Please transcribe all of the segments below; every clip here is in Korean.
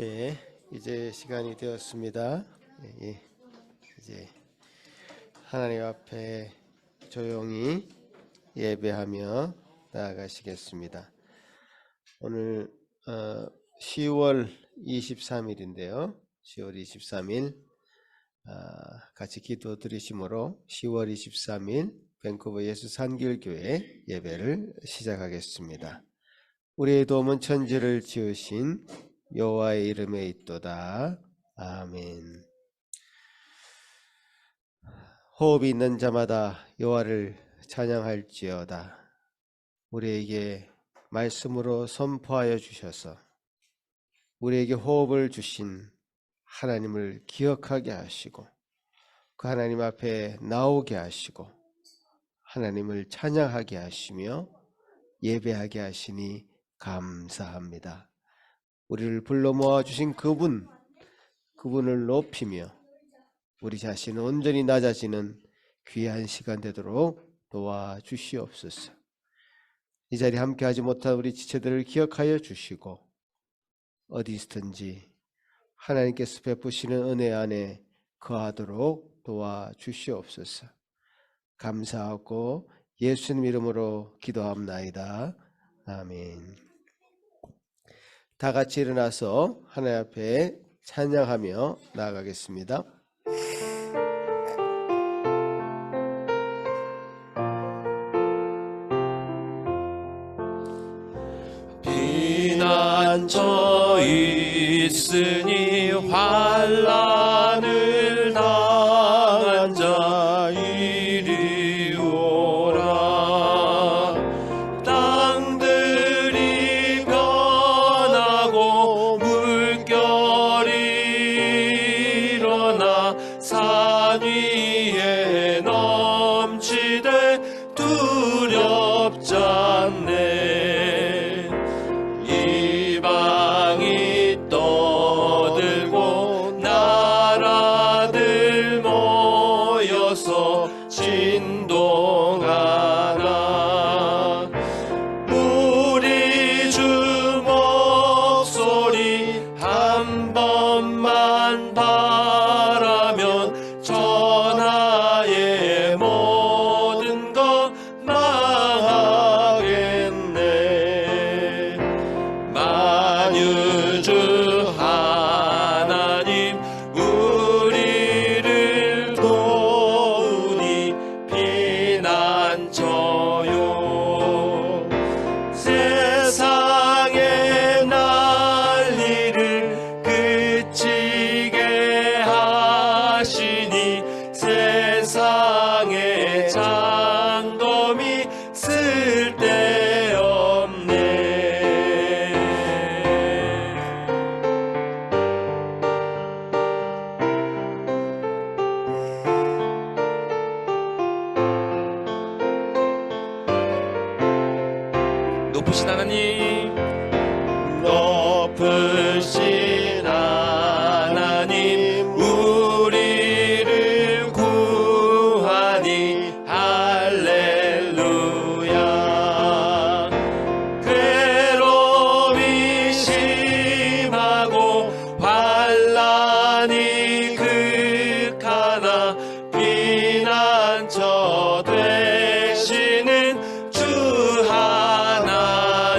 예, 이제 시간이 되었습니다. 예, 이제 하나님 앞에 조용히 예배하며 나아가시겠습니다. 오늘 10월 23일인데요. 10월 23일 같이 기도 드리심으로 10월 23일 밴쿠버 예수 산길교회 예배를 시작하겠습니다. 우리의 도움은 천지를 지으신 여호와의 이름에 있도다. 아멘. 호흡이 있는 자마다 여호와를 찬양할지어다. 우리에게 말씀으로 선포하여 주셔서 우리에게 호흡을 주신 하나님을 기억하게 하시고 그 하나님 앞에 나오게 하시고 하나님을 찬양하게 하시며 예배하게 하시니 감사합니다. 우리를 불러 모아주신 그분을 높이며 우리 자신은 온전히 낮아지는 귀한 시간 되도록 도와주시옵소서. 이 자리에 함께하지 못한 우리 지체들을 기억하여 주시고 어디 있든지 하나님께서 베푸시는 은혜 안에 거하도록 도와주시옵소서. 감사하고 예수님 이름으로 기도합나이다. 아멘. 다 같이 일어나서 하나님 앞에 찬양하며 나아가겠습니다. 비난쳐 있으니 환난을 당한 자 이리 오라. 땅들이 변하고 물결이 일어나 산 위에 넘치되 두렵지 않네. 이방이 떠들고 나라들 모여서 진동하나. 우리 주 목소리 한 번만 바라면 전하의 모든 것 망하겠네. 만유주 하나님 우리를 도우니 피난처요. 세상의 난리를 그치게 하시니 세상의 장dom이 쓸데없네. 높으신 하나님, 높으신 하나님 우리를 구하니 할렐루야. 괴로움이 심하고 환난이 극하나 피난처 되시는 주 하나.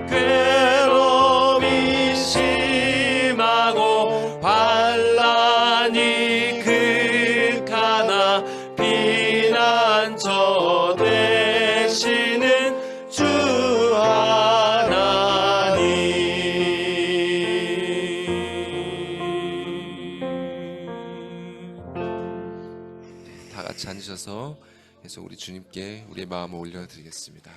괴로움이 심하고 환난이 극하나 피난처 되시는 주 하나님. 다 같이 앉으셔서 계속 우리 주님께 우리의 마음을 올려드리겠습니다.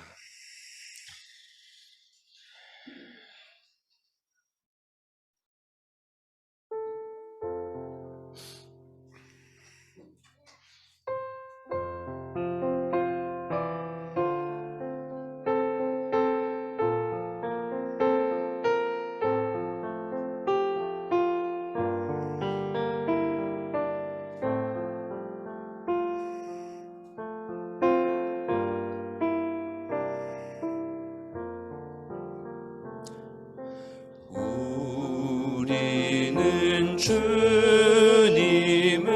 주님을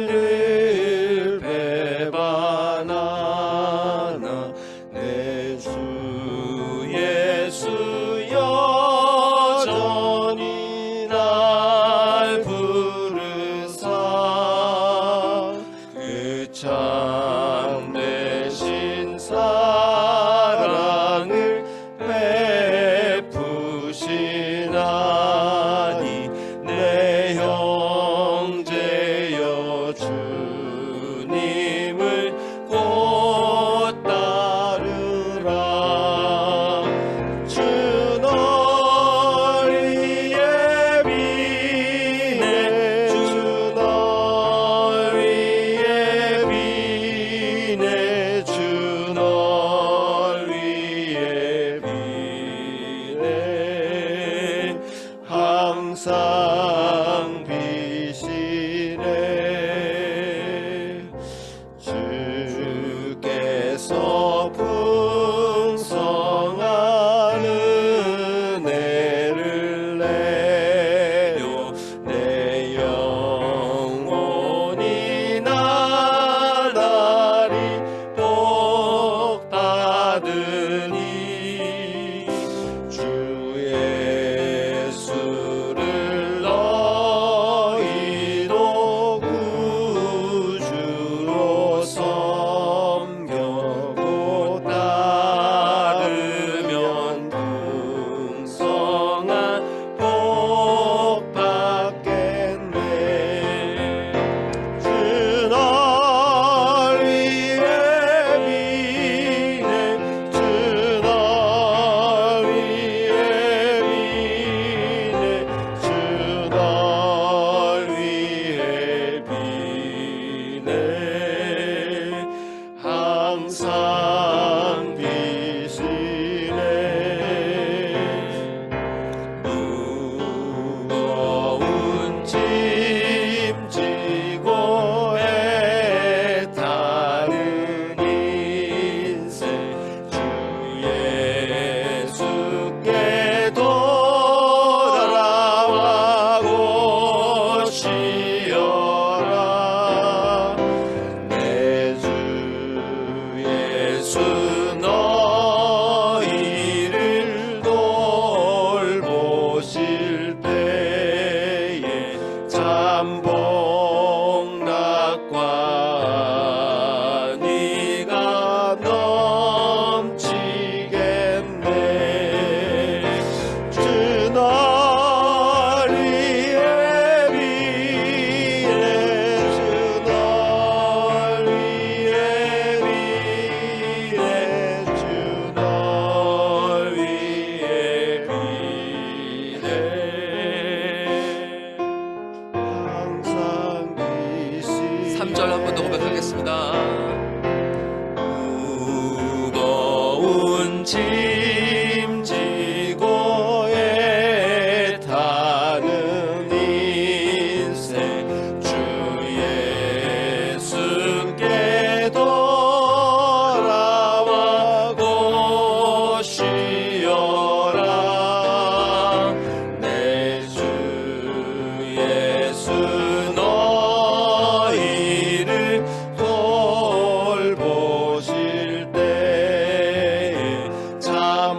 늘 배반하나 내 주 예수 여전히 날 부르사 그 참되신 사랑을 베푸시나니 내 형제여 주님을 곧 따르라. 주 널 위해 비네 주 널 위해 비네 주 널 위해 비네 항상 비시네. 주께서 풍성한 은혜를 내려 내 영혼이 나날이 복 받으니 주 예수를 너희도 구주로 섬겨고 따르면 풍성한 복 받겠네. 주 널 위해 비네 주 널 위해 비네 주 널 위해 비네 항상 비시네. 무거운 짐 지고 애타는 인생 주 예수께 돌아와고 쉬어라. 내 주 예수 너희를 돌보실 때에 참 복락과 네가 넘치겠네. 주 널 위해 비네 주 널 위해 비네 주 널 위해 비네 항상 비시. 3절 한 번 더 고백하겠습니다. 무거운 짐 지고 애타는 인생 주 예수께 돌아와고 쉬어라. 내 주 예수 너희를 돌보실 때에 참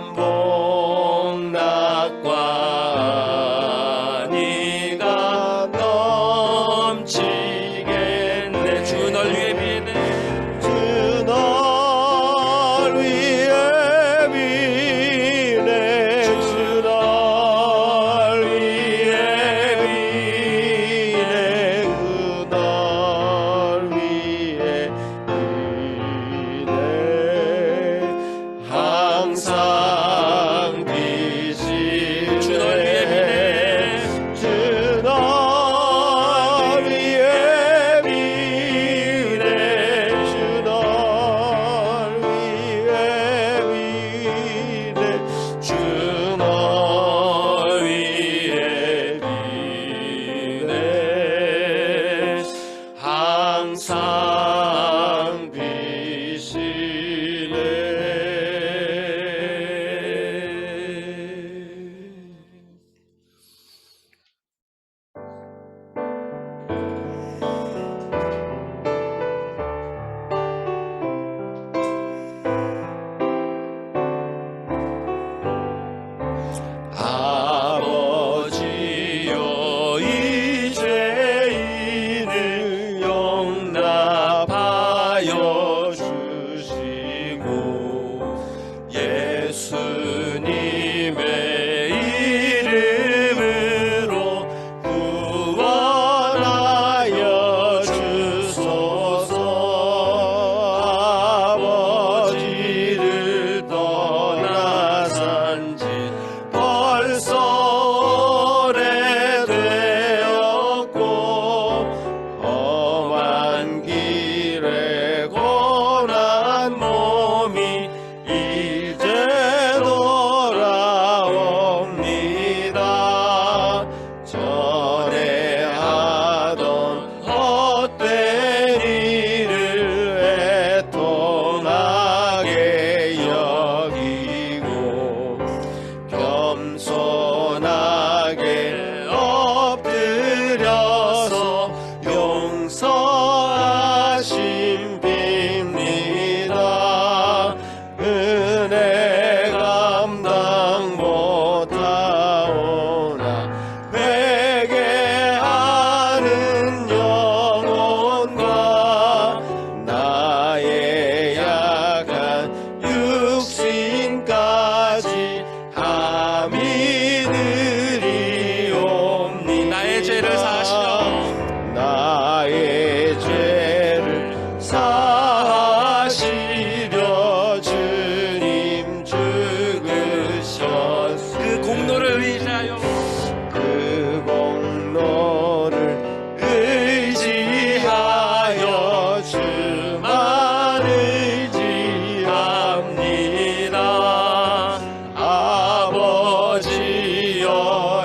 예수님의 이름으로 구원하여 주소서. 아버지를 떠나 산지 벌써 오래되었고 험한 길에 고난 몸이 이제 돌아옵니다. 전에 하던 헛된 일을 애통하게 여기고 겸손하게 엎드려서 용서하심 빕니다. 은혜 감당 못하오나 회개하는 영혼과 나의 약한 육신까지 감히 드리옵니. 나의 죄를 사하시려 나의 죄를 사하시려 주님 죽으셨으니 그 공로를 의지하여 그 공로를 의지하여 주만 의지합니다. 아버지여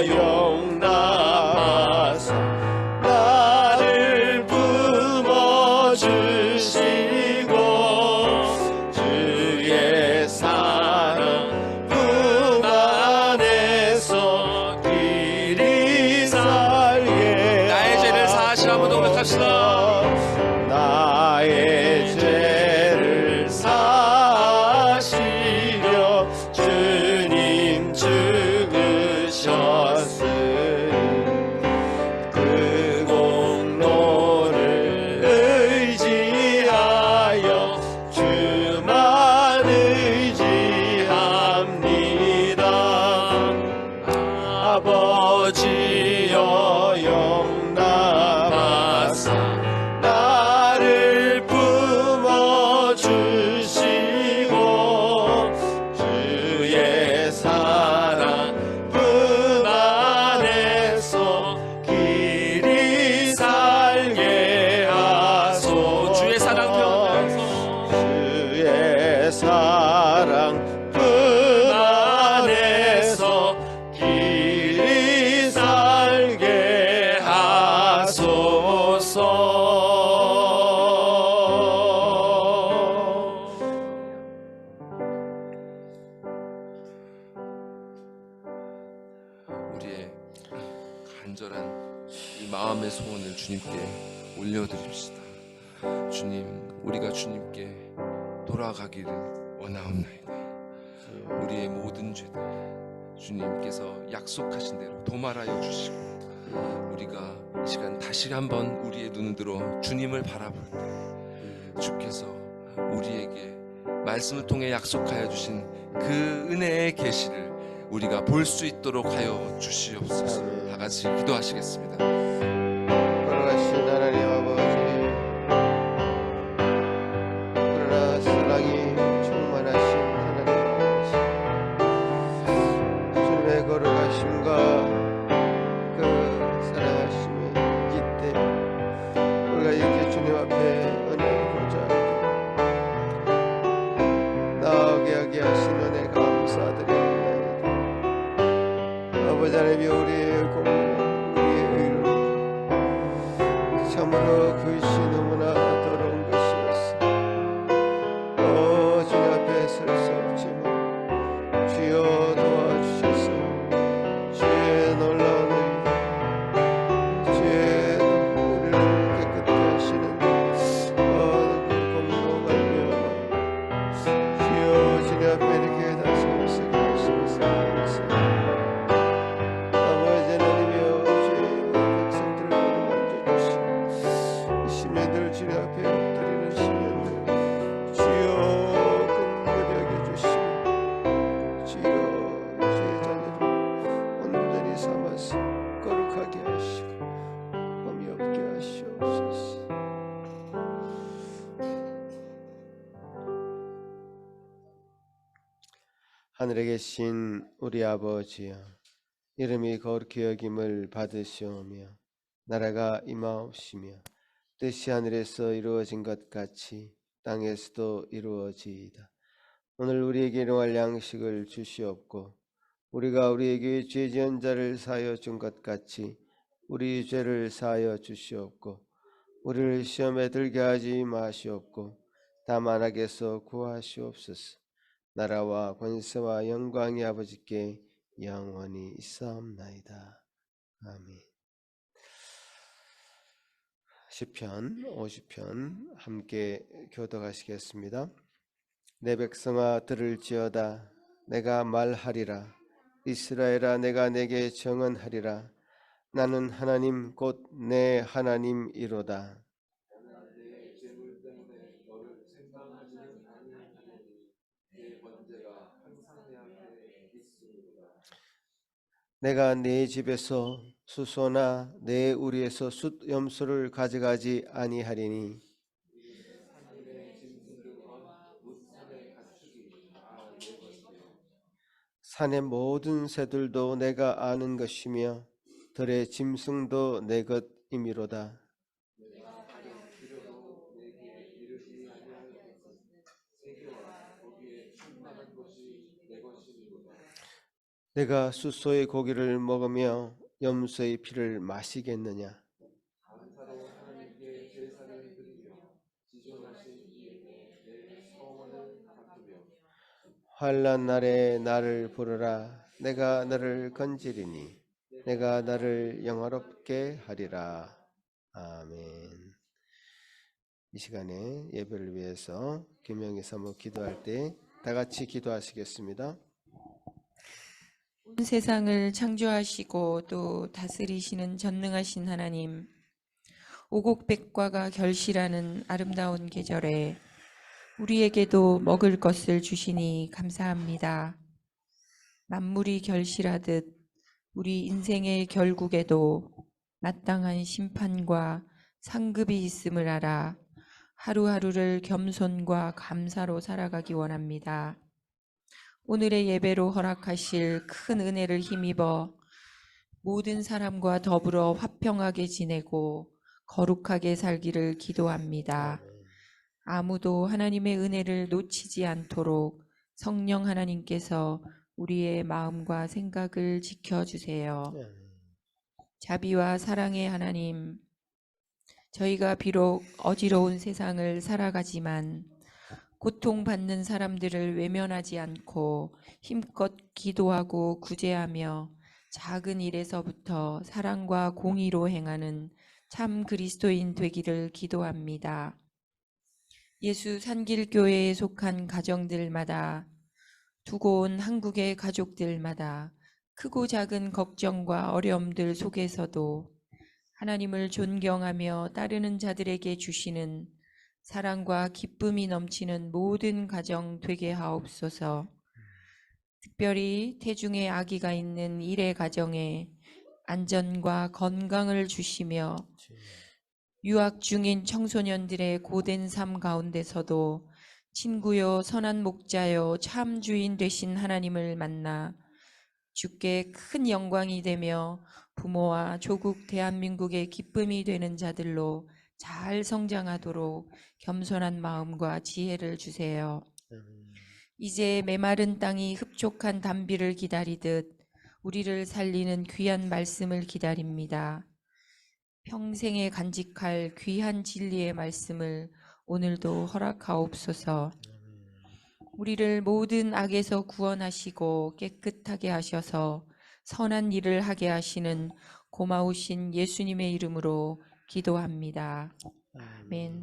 용납하사 나를 품어주시고 주의 사랑 품 안에서 길이 살게 나의 죄를 사하시라. 한번 더 고백합시다. 나의 죄를 사하시려 주님 죽으셨으니 그 공로를 의지하여 주만 의지합니다. 아버지여 용납하사 나를 품어주시고 주의 사랑 품 안에서 길이 살게 하소서. 주의 사랑 표현하면서 주의 사랑 품 안에서 길이 살게 하소서. 우리의 간절한 이 마음의 소원을 주님께 올려드립시다. 주님, 우리가 주님께 돌아가기를 원하옵나이다. 우리의 모든 죄들 주님께서 약속하신 대로 도말하여 주시고 우리가 이 시간 다시 한번 우리의 눈을 들어 주님을 바라볼 때 주께서 우리에게 말씀을 통해 약속하여 주신 그 은혜의 계시를 우리가 볼 수 있도록 하여 주시옵소서. 아멘. 다 같이 기도하시겠습니다. 걸어가신 하나님 아버지, 그러나 사랑이 충만하신 하나님 아버지, 주님의 걸어가심과 그 사랑하심이 이때 우리가 이렇게 주님 앞에 은혜를 보자 나아가게 하게 하신 은혜 감사드립니다. 아버지 하나님이 우리의 공로, 우리의 의를 하늘에 계신 우리 아버지여, 이름이 거룩히 여김을 받으시오며 나라가 임하옵시며 뜻이 하늘에서 이루어진 것 같이 땅에서도 이루어지이다. 오늘 우리에게 일용할 양식을 주시옵고 우리가 우리에게 죄 지은 자를 사하여 준 것 같이 우리 죄를 사하여 주시옵고 우리를 시험에 들게 하지 마시옵고 다만 악에서 구하시옵소서. 나라와 권세와 영광이 아버지께 영원히 있사옵나이다. 아멘. 시편 50편 함께 교독하시겠습니다. 내 백성아 들을지어다. 내가 말하리라. 이스라엘아 내가 내게 정언하리라. 나는 하나님 곧 내 하나님이로다. 내가 네 집에서 수소나 네 우리에서 숫염소를 가져가지 아니하리니 산의 모든 새들도 내가 아는 것이며 들의 짐승도 내 것이미로다. 내가 숫소의 고기를 먹으며 염소의 피를 마시겠느냐? 환난 날에 나를 부르라. 내가 너를 건지리니 내가 나를 영화롭게 하리라. 아멘. 이 시간에 예배를 위해서 김영희 사모 기도할 때 다 같이 기도하시겠습니다. 온 세상을 창조하시고 또 다스리시는 전능하신 하나님, 오곡백과가 결실하는 아름다운 계절에 우리에게도 먹을 것을 주시니 감사합니다. 만물이 결실하듯 우리 인생의 결국에도 마땅한 심판과 상급이 있음을 알아 하루하루를 겸손과 감사로 살아가기 원합니다. 오늘의 예배로 허락하실 큰 은혜를 힘입어 모든 사람과 더불어 화평하게 지내고 거룩하게 살기를 기도합니다. 아무도 하나님의 은혜를 놓치지 않도록 성령 하나님께서 우리의 마음과 생각을 지켜주세요. 자비와 사랑의 하나님, 저희가 비록 어지러운 세상을 살아가지만 고통받는 사람들을 외면하지 않고 힘껏 기도하고 구제하며 작은 일에서부터 사랑과 공의로 행하는 참 그리스도인 되기를 기도합니다. 예수 산길교회에 속한 가정들마다 두고 온 한국의 가족들마다 크고 작은 걱정과 어려움들 속에서도 하나님을 존경하며 따르는 자들에게 주시는 사랑과 기쁨이 넘치는 모든 가정 되게 하옵소서. 특별히 태중에 아기가 있는 일의 가정에 안전과 건강을 주시며 유학 중인 청소년들의 고된 삶 가운데서도 친구요 선한 목자요 참 주인 되신 하나님을 만나 주께 큰 영광이 되며 부모와 조국 대한민국의 기쁨이 되는 자들로 잘 성장하도록 겸손한 마음과 지혜를 주세요. 이제 메마른 땅이 흡족한 단비를 기다리듯 우리를 살리는 귀한 말씀을 기다립니다. 평생에 간직할 귀한 진리의 말씀을 오늘도 허락하옵소서. 우리를 모든 악에서 구원하시고 깨끗하게 하셔서 선한 일을 하게 하시는 고마우신 예수님의 이름으로 기도합니다. 아멘.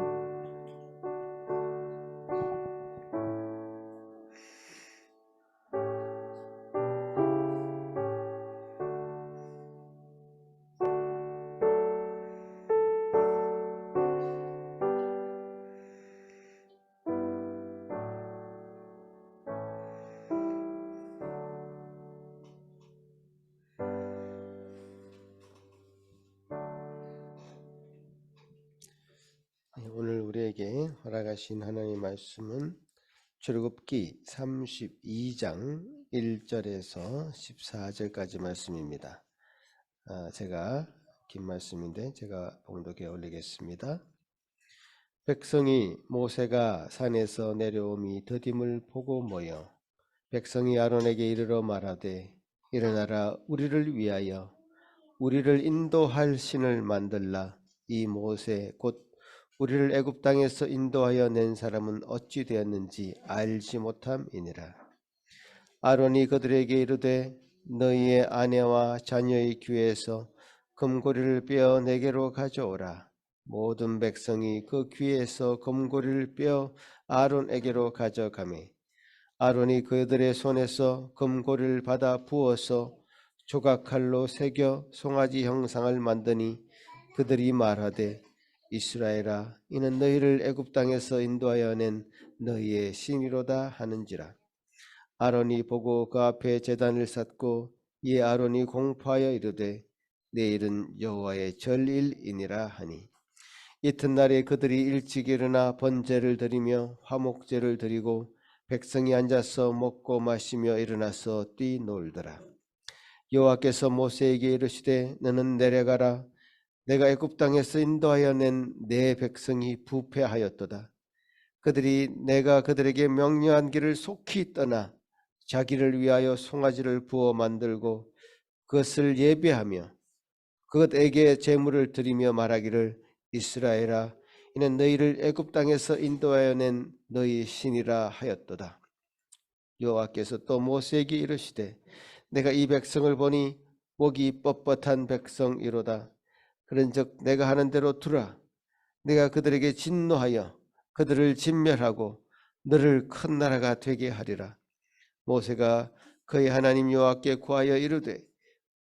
오늘 우리에게 허락하신 하나님의 말씀은 출애굽기 32장 1절에서 14절까지 말씀입니다. 제가 긴 말씀인데 제가 봉독해 올리겠습니다. 백성이 모세가 산에서 내려옴이 더딤을 보고 모여 백성이 아론에게 이르러 말하되 일어나라 우리를 위하여 우리를 인도할 신을 만들라. 이 모세 곧 우리를 애굽 땅에서 인도하여 낸 사람은 어찌 되었는지 알지 못함이니라. 아론이 그들에게 이르되 너희의 아내와 자녀의 귀에서 금고리를 빼어 내게로 가져오라. 모든 백성이 그 귀에서 금고리를 빼어 아론에게로 가져가매 아론이 그들의 손에서 금고리를 받아 부어서 조각칼로 새겨 송아지 형상을 만드니 그들이 말하되 이스라엘아 이는 너희를 애굽 땅에서 인도하여 낸 너희의 신이로다 하는지라. 아론이 보고 그 앞에 제단을 쌓고 이에 아론이 공포하여 이르되 내일은 여호와의 절일이니라 하니 이튿날에 그들이 일찍 일어나 번제를 드리며 화목제를 드리고 백성이 앉아서 먹고 마시며 일어나서 뛰놀더라. 여호와께서 모세에게 이르시되 너는 내려가라. 내가 애굽 땅에서 인도하여 낸 내 백성이 부패하였도다. 그들이 내가 그들에게 명령한 길을 속히 떠나 자기를 위하여 송아지를 부어 만들고 그것을 예배하며 그것에게 제물을 드리며 말하기를 이스라엘아 이는 너희를 애굽 땅에서 인도하여 낸 너희 신이라 하였도다. 여호와께서 또 모세에게 이르시되 내가 이 백성을 보니 목이 뻣뻣한 백성이로다. 그런즉 내가 하는 대로 두라. 내가 그들에게 진노하여 그들을 진멸하고 너를 큰 나라가 되게 하리라. 모세가 그의 하나님 여호와께 구하여 이르되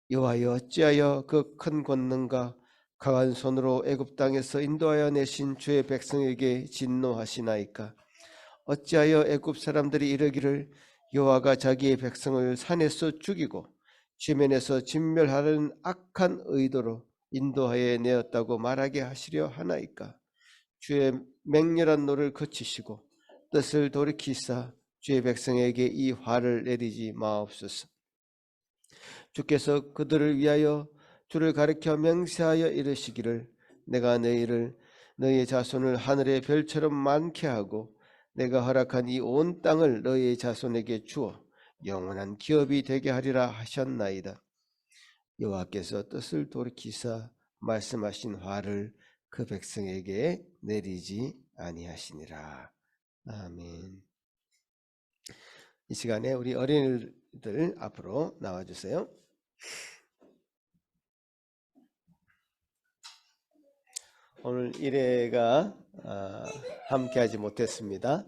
여호와여 어찌하여 그 큰 권능과 강한 손으로 애굽 땅에서 인도하여 내신 주의 백성에게 진노하시나이까. 어찌하여 애굽 사람들이 이르기를 여호와가 자기의 백성을 산에서 죽이고 지면에서 진멸하는 악한 의도로 인도하여 내었다고 말하게 하시려 하나이까. 주의 맹렬한 노를 그치시고 뜻을 돌이키사 주의 백성에게 이 화를 내리지 마옵소서. 주께서 그들을 위하여 주를 가리켜 맹세하여 이르시기를 내가 너희의 자손을 하늘의 별처럼 많게 하고 내가 허락한 이 온 땅을 너희의 자손에게 주어 영원한 기업이 되게 하리라 하셨나이다. 여호와께서 뜻을 돌이키사 말씀하신 화를 그 백성에게 내리지 아니하시니라. 아멘. 이 시간에 우리 어린이들 앞으로 나와주세요. 오늘 1회가 함께하지 못했습니다.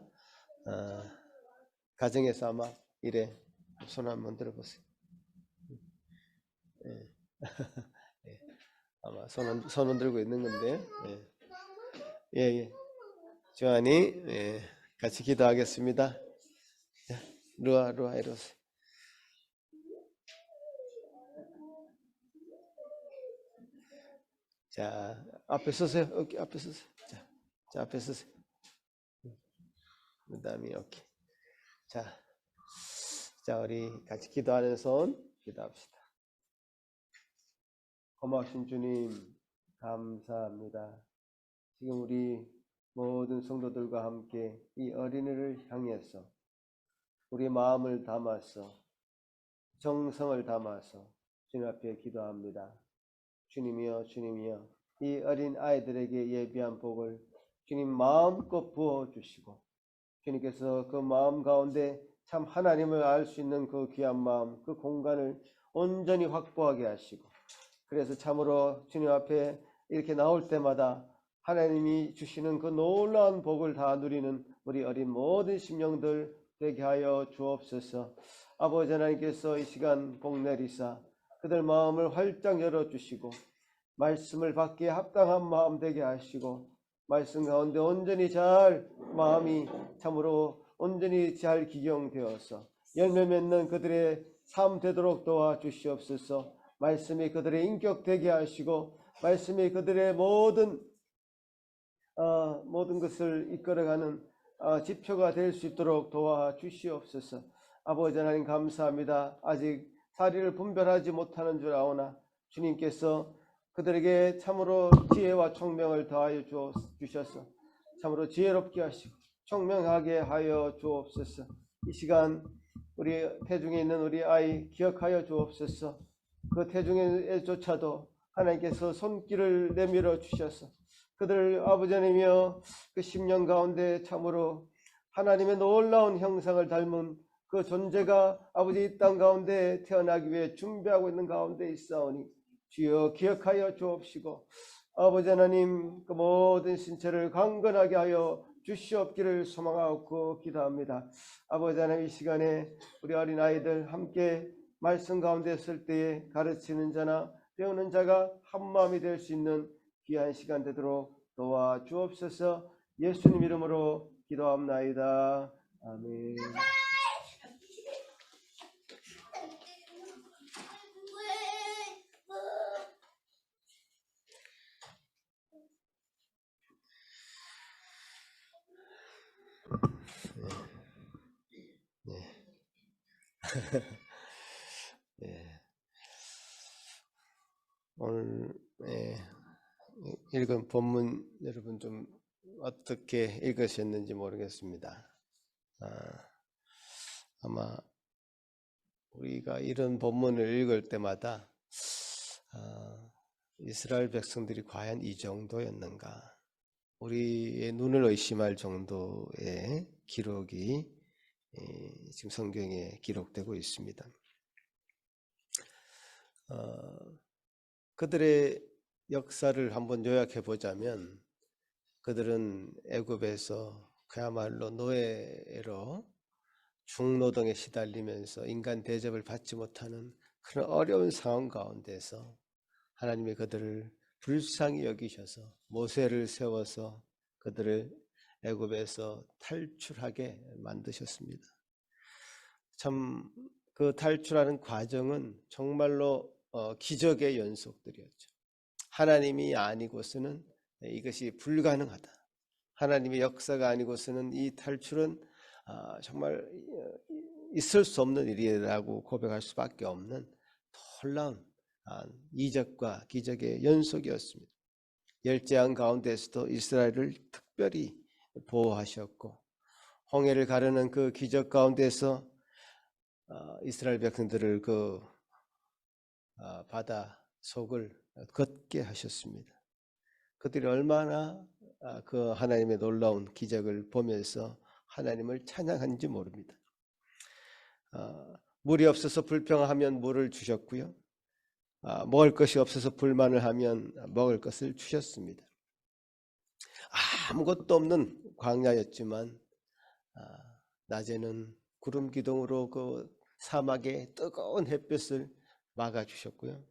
가정에서 아마 1회 손 한번 들어보세요. 네. 네. 아마 손은 들고 있는 건데, 예. 조한이 같이 기도하겠습니다. 루아 이리 오세요. 자, 앞에 서세요. 오케이, 앞에 서세요. 자, 앞에 서세요. 그다음에 오케이. 자, 우리 같이 기도하는 손 기도합시다. 고마우신 주님, 감사합니다. 지금 우리 모든 성도들과 함께 이 어린이를 향해서 우리 마음을 담아서 정성을 담아서 주님 앞에 기도합니다. 주님이여 이 어린 아이들에게 예비한 복을 주님 마음껏 부어주시고 주님께서 그 마음 가운데 참 하나님을 알 수 있는 그 귀한 마음, 그 공간을 온전히 확보하게 하시고 그래서 참으로 주님 앞에 이렇게 나올 때마다 하나님이 주시는 그 놀라운 복을 다 누리는 우리 어린 모든 심령들 되게 하여 주옵소서. 아버지 하나님께서 이 시간 복 내리사 그들 마음을 활짝 열어주시고 말씀을 받기에 합당한 마음 되게 하시고 말씀 가운데 온전히 잘 마음이 참으로 온전히 잘 기경되어서 열매 맺는 그들의 삶 되도록 도와주시옵소서. 말씀이 그들의 인격 되게 하시고 말씀이 그들의 모든 것을 이끌어가는 지표가 될 수 있도록 도와주시옵소서. 아버지 하나님 감사합니다. 아직 사리를 분별하지 못하는 줄 아오나 주님께서 그들에게 참으로 지혜와 총명을 더하여 주셔서 참으로 지혜롭게 하시고 총명하게 하여 주옵소서. 이 시간 우리 태중에 있는 우리 아이 기억하여 주옵소서. 그 태중에조차도 하나님께서 손길을 내밀어 주셔서 그들 아버지 하나님이여 그 10년 가운데 참으로 하나님의 놀라운 형상을 닮은 그 존재가 아버지 이 땅 가운데 태어나기 위해 준비하고 있는 가운데 있사오니 주여 기억하여 주옵시고 아버지 하나님 그 모든 신체를 강건하게 하여 주시옵기를 소망하고 기도합니다. 아버지 하나님 이 시간에 우리 어린아이들 함께 말씀 가운데 있을 때에 가르치는 자나 배우는 자가 한마음이 될 수 있는 귀한 시간 되도록 도와주옵소서. 예수님 이름으로 기도합나이다. 아멘. 네. 오늘 읽은 본문 여러분 좀 어떻게 읽으셨는지 모르겠습니다. 아마 우리가 이런 본문을 읽을 때마다 이스라엘 백성들이 과연 이 정도였는가, 우리의 눈을 의심할 정도의 기록이 지금 성경에 기록되고 있습니다. 그들의 역사를 한번 요약해 보자면 그들은 애굽에서 그야말로 노예로 중노동에 시달리면서 인간 대접을 받지 못하는 그런 어려운 상황 가운데서 하나님이 그들을 불쌍히 여기셔서 모세를 세워서 그들을 애굽에서 탈출하게 만드셨습니다. 참 그 탈출하는 과정은 정말로 기적의 연속들이었죠. 하나님이 아니고서는 이것이 불가능하다. 하나님의 역사가 아니고서는 이 탈출은 정말 있을 수 없는 일이라고 고백할 수밖에 없는 놀라운 이적과 기적의 연속이었습니다. 열재앙 가운데서도 이스라엘을 특별히 보호하셨고, 홍해를 가르는 그 기적 가운데서 이스라엘 백성들을 그 바다 속을 걷게 하셨습니다. 그들이 얼마나 그 하나님의 놀라운 기적을 보면서 하나님을 찬양한지 모릅니다. 물이 없어서 불평하면 물을 주셨고요, 먹을 것이 없어서 불만을 하면 먹을 것을 주셨습니다. 아무것도 없는 광야였지만 낮에는 구름 기둥으로 그 사막의 뜨거운 햇볕을 막아주셨고요,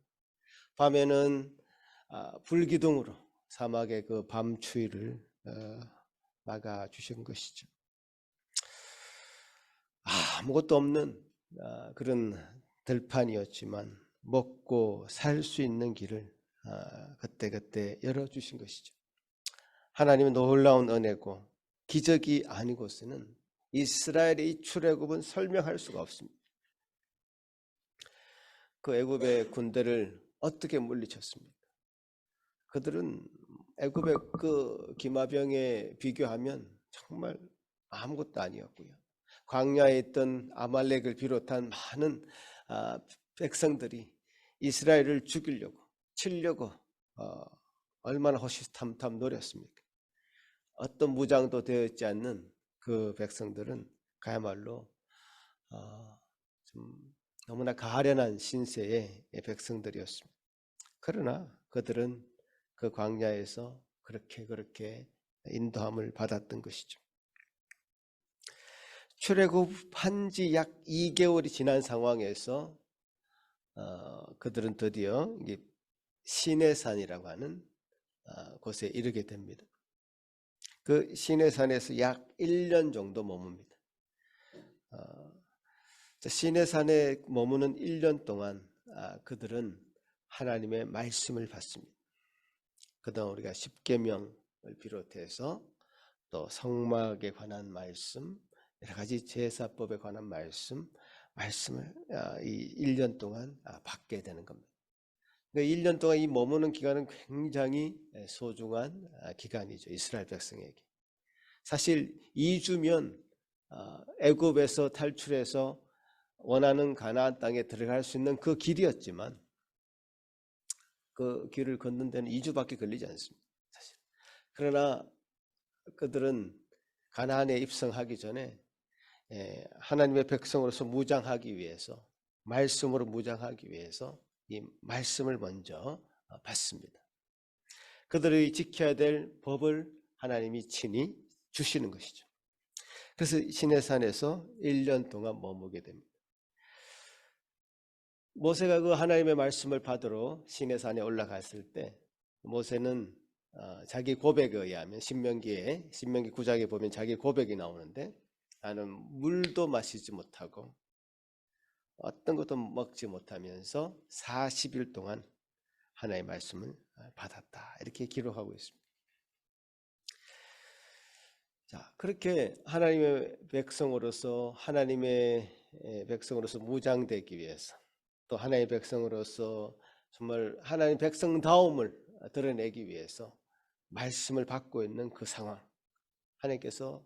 밤에는 불기둥으로 사막의 그 밤 추위를 막아주신 것이죠. 아무것도 없는 그런 들판이었지만 먹고 살 수 있는 길을 그때그때 열어주신 것이죠. 하나님의 놀라운 은혜고 기적이 아니고서는 이스라엘의 출애굽은 설명할 수가 없습니다. 그 애굽의 군대를 어떻게 물리쳤습니까? 그들은 애굽의 그 기마병에 비교하면 정말 아무것도 아니었고요, 광야에 있던 아말렉을 비롯한 많은 백성들이 이스라엘을 죽이려고 치려고 얼마나 호시탐탐 노렸습니까? 어떤 무장도 되어 있지 않는 그 백성들은 그야말로 좀 너무나 가련한 신세의 백성들이었습니다. 그러나 그들은 그 광야에서 그렇게 인도함을 받았던 것이죠. 출애굽한 지 약 2개월이 지난 상황에서 그들은 드디어 시내산이라고 하는 곳에 이르게 됩니다. 그 시내산에서 약 1년 정도 머뭅니다. 시내산에 머무는 1년 동안 그들은 하나님의 말씀을 받습니다. 그동안 우리가 십계명을 비롯해서 또 성막에 관한 말씀, 여러 가지 제사법에 관한 말씀을 이 1년 동안 받게 되는 겁니다. 그러니까 1년 동안 이 머무는 기간은 굉장히 소중한 기간이죠. 이스라엘 백성에게. 사실 2주면 애굽에서 탈출해서 원하는 가나안 땅에 들어갈 수 있는 그 길이었지만 그 길을 걷는 데는 2주밖에 걸리지 않습니다. 사실. 그러나 그들은 가나안에 입성하기 전에 하나님의 백성으로서 무장하기 위해서, 말씀으로 무장하기 위해서 이 말씀을 먼저 받습니다. 그들이 지켜야 될 법을 하나님이 친히 주시는 것이죠. 그래서 시내산에서 1년 동안 머무게 됩니다. 모세가 그 하나님의 말씀을 받으러 시내산에 올라갔을 때 모세는 자기 고백에 의하면 신명기 9장에 보면 자기 고백이 나오는데, 나는 물도 마시지 못하고 어떤 것도 먹지 못하면서 40일 동안 하나님의 말씀을 받았다, 이렇게 기록하고 있습니다. 자, 그렇게 하나님의 백성으로서 무장되기 위해서, 또 하나님의 백성으로서 정말 하나님의 백성다움을 드러내기 위해서 말씀을 받고 있는 그 상황, 하나님께서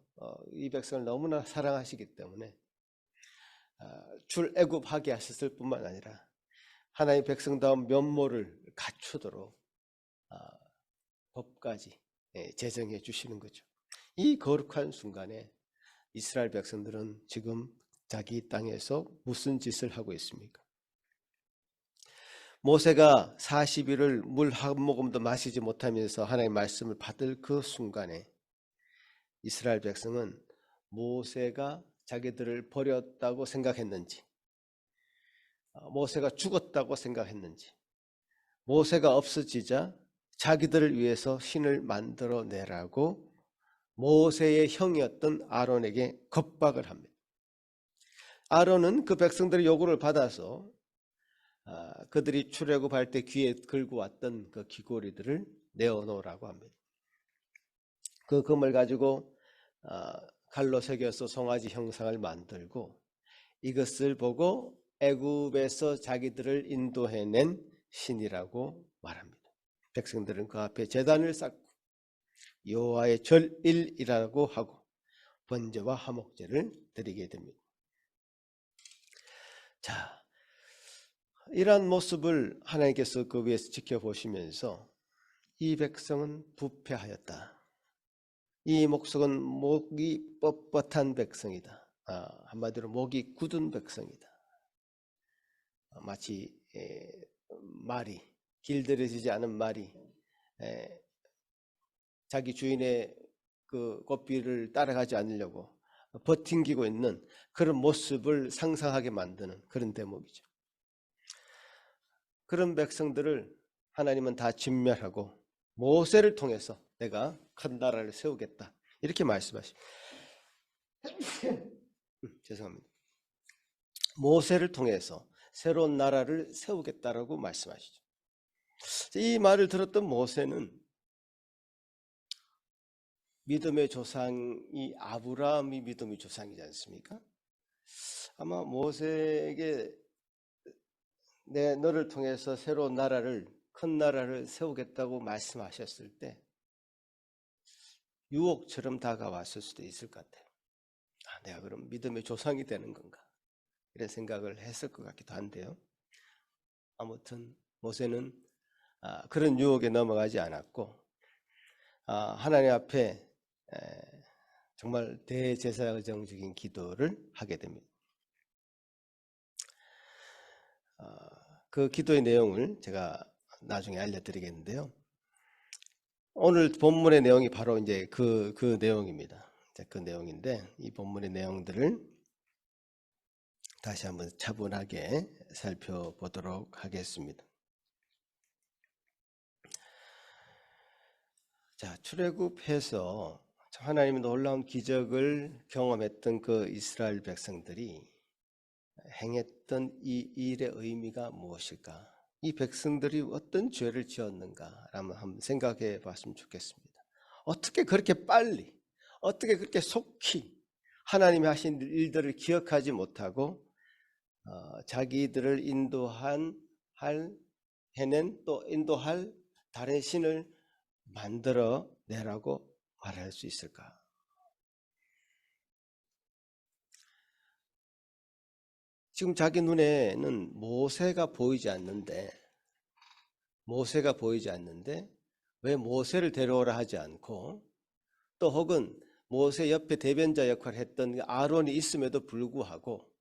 이 백성을 너무나 사랑하시기 때문에 출애굽하게 하셨을 뿐만 아니라 하나님의 백성다운 면모를 갖추도록 법까지 제정해 주시는 거죠. 이 거룩한 순간에 이스라엘 백성들은 지금 자기 땅에서 무슨 짓을 하고 있습니까? 모세가 40일을 물 한 모금도 마시지 못하면서 하나님의 말씀을 받을 그 순간에 이스라엘 백성은 모세가 자기들을 버렸다고 생각했는지, 모세가 죽었다고 생각했는지, 모세가 없어지자 자기들을 위해서 신을 만들어내라고 모세의 형이었던 아론에게 겁박을 합니다. 아론은 그 백성들의 요구를 받아서 그들이 출애굽할 때 귀에 걸고 왔던 그 귀고리들을 내어놓으라고 합니다. 그 금을 가지고 칼로 새겨서 송아지 형상을 만들고 이것을 보고 애굽에서 자기들을 인도해낸 신이라고 말합니다. 백성들은 그 앞에 제단을 쌓고 여호와의 절일이라고 하고 번제와 화목제를 드리게 됩니다. 자, 이러한 모습을 하나님께서 그 위에서 지켜보시면서 이 백성은 부패하였다, 이 목석은 목이 뻣뻣한 백성이다, 한마디로 목이 굳은 백성이다, 마치 말이, 길들여지지 않은 말이 자기 주인의 그 꽃비를 따라가지 않으려고 버팅기고 있는 그런 모습을 상상하게 만드는 그런 대목이죠. 그런 백성들을 하나님은 다 진멸하고 모세를 통해서 내가 큰 나라를 세우겠다, 이렇게 말씀하십니다. 죄송합니다. 모세를 통해서 새로운 나라를 세우겠다라고 말씀하시죠. 이 말을 들었던 모세는 믿음의 조상이 아브라함이 믿음의 조상이지 않습니까? 아마 모세에게 너를 통해서 새로운 나라를, 큰 나라를 세우겠다고 말씀하셨을 때 유혹처럼 다가왔을 수도 있을 것 같아요. 내가 그럼 믿음의 조상이 되는 건가, 이런 생각을 했을 것 같기도 한데요. 아무튼 모세는 그런 유혹에 넘어가지 않았고 하나님 앞에 정말 대제사정적인 기도를 하게 됩니다. 그 기도의 내용을 제가 나중에 알려드리겠는데요. 오늘 본문의 내용이 바로 이제 그 내용입니다. 그 내용인데, 이 본문의 내용들을 다시 한번 차분하게 살펴보도록 하겠습니다. 자, 출애굽해서 하나님의 놀라운 기적을 경험했던 그 이스라엘 백성들이 행했던 이 일의 의미가 무엇일까? 이 백성들이 어떤 죄를 지었는가? 한번 생각해 봤으면 좋겠습니다. 어떻게 그렇게 빨리, 어떻게 그렇게 속히 하나님이 하신 일들을 기억하지 못하고 자기들을 해낸 또 인도할 다른 신을 만들어 내라고 말할 수 있을까? 지금 자기 눈에는 모세가 보이지 않는데 왜 모세를 데려오라 하지 않고, 또 혹은 모세 옆에 대변자 역할을 했던 아론이 있음에도 불구하고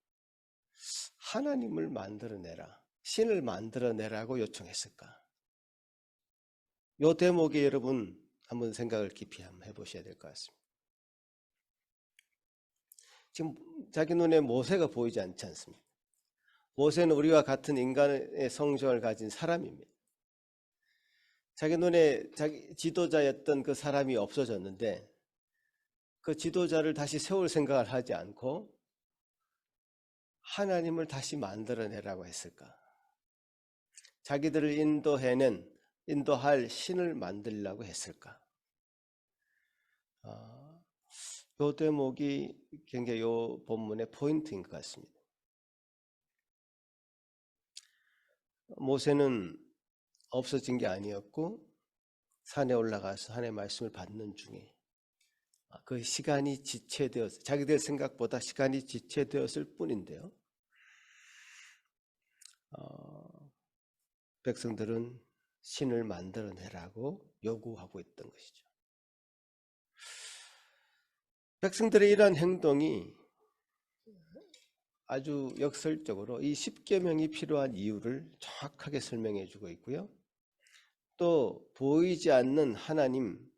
하나님을 만들어내라, 신을 만들어내라고 요청했을까? 이 대목에 여러분 한번 생각을 깊이 한번 해보셔야 될 것 같습니다. 지금 자기 눈에 모세가 보이지 않지 않습니까? 모세는 우리와 같은 인간의 성정을 가진 사람입니다. 자기 눈에 자기 지도자였던 그 사람이 없어졌는데 그 지도자를 다시 세울 생각을 하지 않고 하나님을 다시 만들어내라고 했을까? 자기들을 인도할 신을 만들려고 했을까? 이 대목이 굉장히 이 본문의 포인트인 것 같습니다. 모세는 없어진 게 아니었고 산에 올라가서 하나님의 말씀을 받는 중에 그 시간이 지체되었어요. 자기들 생각보다 시간이 지체되었을 뿐인데요. 백성들은 신을 만들어내라고 요구하고 있던 것이죠. 백성들의 이러한 행동이 아주 역설적으로 이 십계명이 필요한 이유를 정확하게 설명해 주고 있고요. 또 보이지 않는 하나님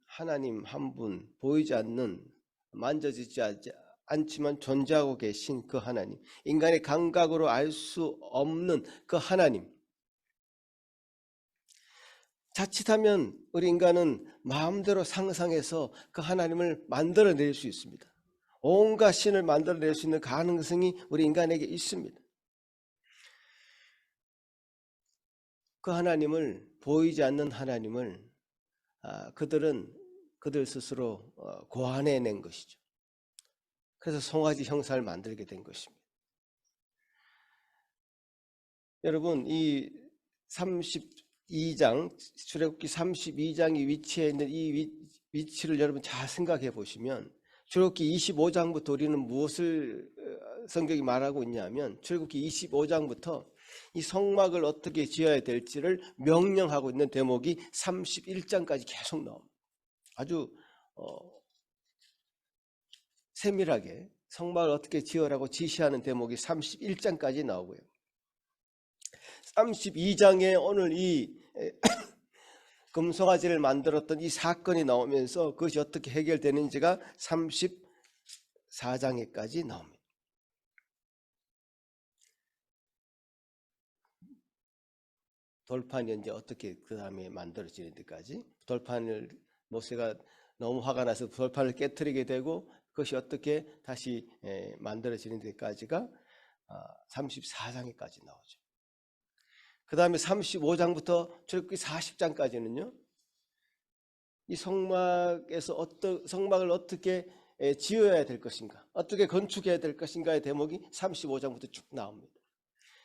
한 분, 보이지 않는, 만져지지 않지만 존재하고 계신 그 하나님, 인간의 감각으로 알 수 없는 그 하나님, 자칫하면 우리 인간은 마음대로 상상해서 그 하나님을 만들어낼 수 있습니다. 온갖 신을 만들어낼 수 있는 가능성이 우리 인간에게 있습니다. 그 하나님을, 보이지 않는 하나님을 그들 스스로 고안해낸 것이죠. 그래서 송아지 형상을 만들게 된 것입니다. 여러분, 이 32장, 출애굽기 32장이 위치해 있는 이 위치를 여러분 잘 생각해 보시면, 출애굽기 25장부터 우리는 무엇을 성경이 말하고 있냐면, 출애굽기 25장부터 이 성막을 어떻게 지어야 될지를 명령하고 있는 대목이 31장까지 계속 나옵니다. 아주 세밀하게 성막을 어떻게 지으라고 지시하는 대목이 31장까지 나오고요. 32장에 오늘 이 금송아지를 만들었던 이 사건이 나오면서 그것이 어떻게 해결되는지가 34장에까지 나옵니다. 돌판이 이제 어떻게 그 다음에 만들어지는 데까지, 돌판을 모세가 너무 화가 나서 돌판을 깨트리게 되고 그것이 어떻게 다시 만들어지는 데까지가 34장에까지 나오죠. 그 다음에 35장부터 출애굽기 40장까지는요, 이 성막에서 성막을 어떻게 지어야 될 것인가, 어떻게 건축해야 될 것인가의 대목이 35장부터 쭉 나옵니다.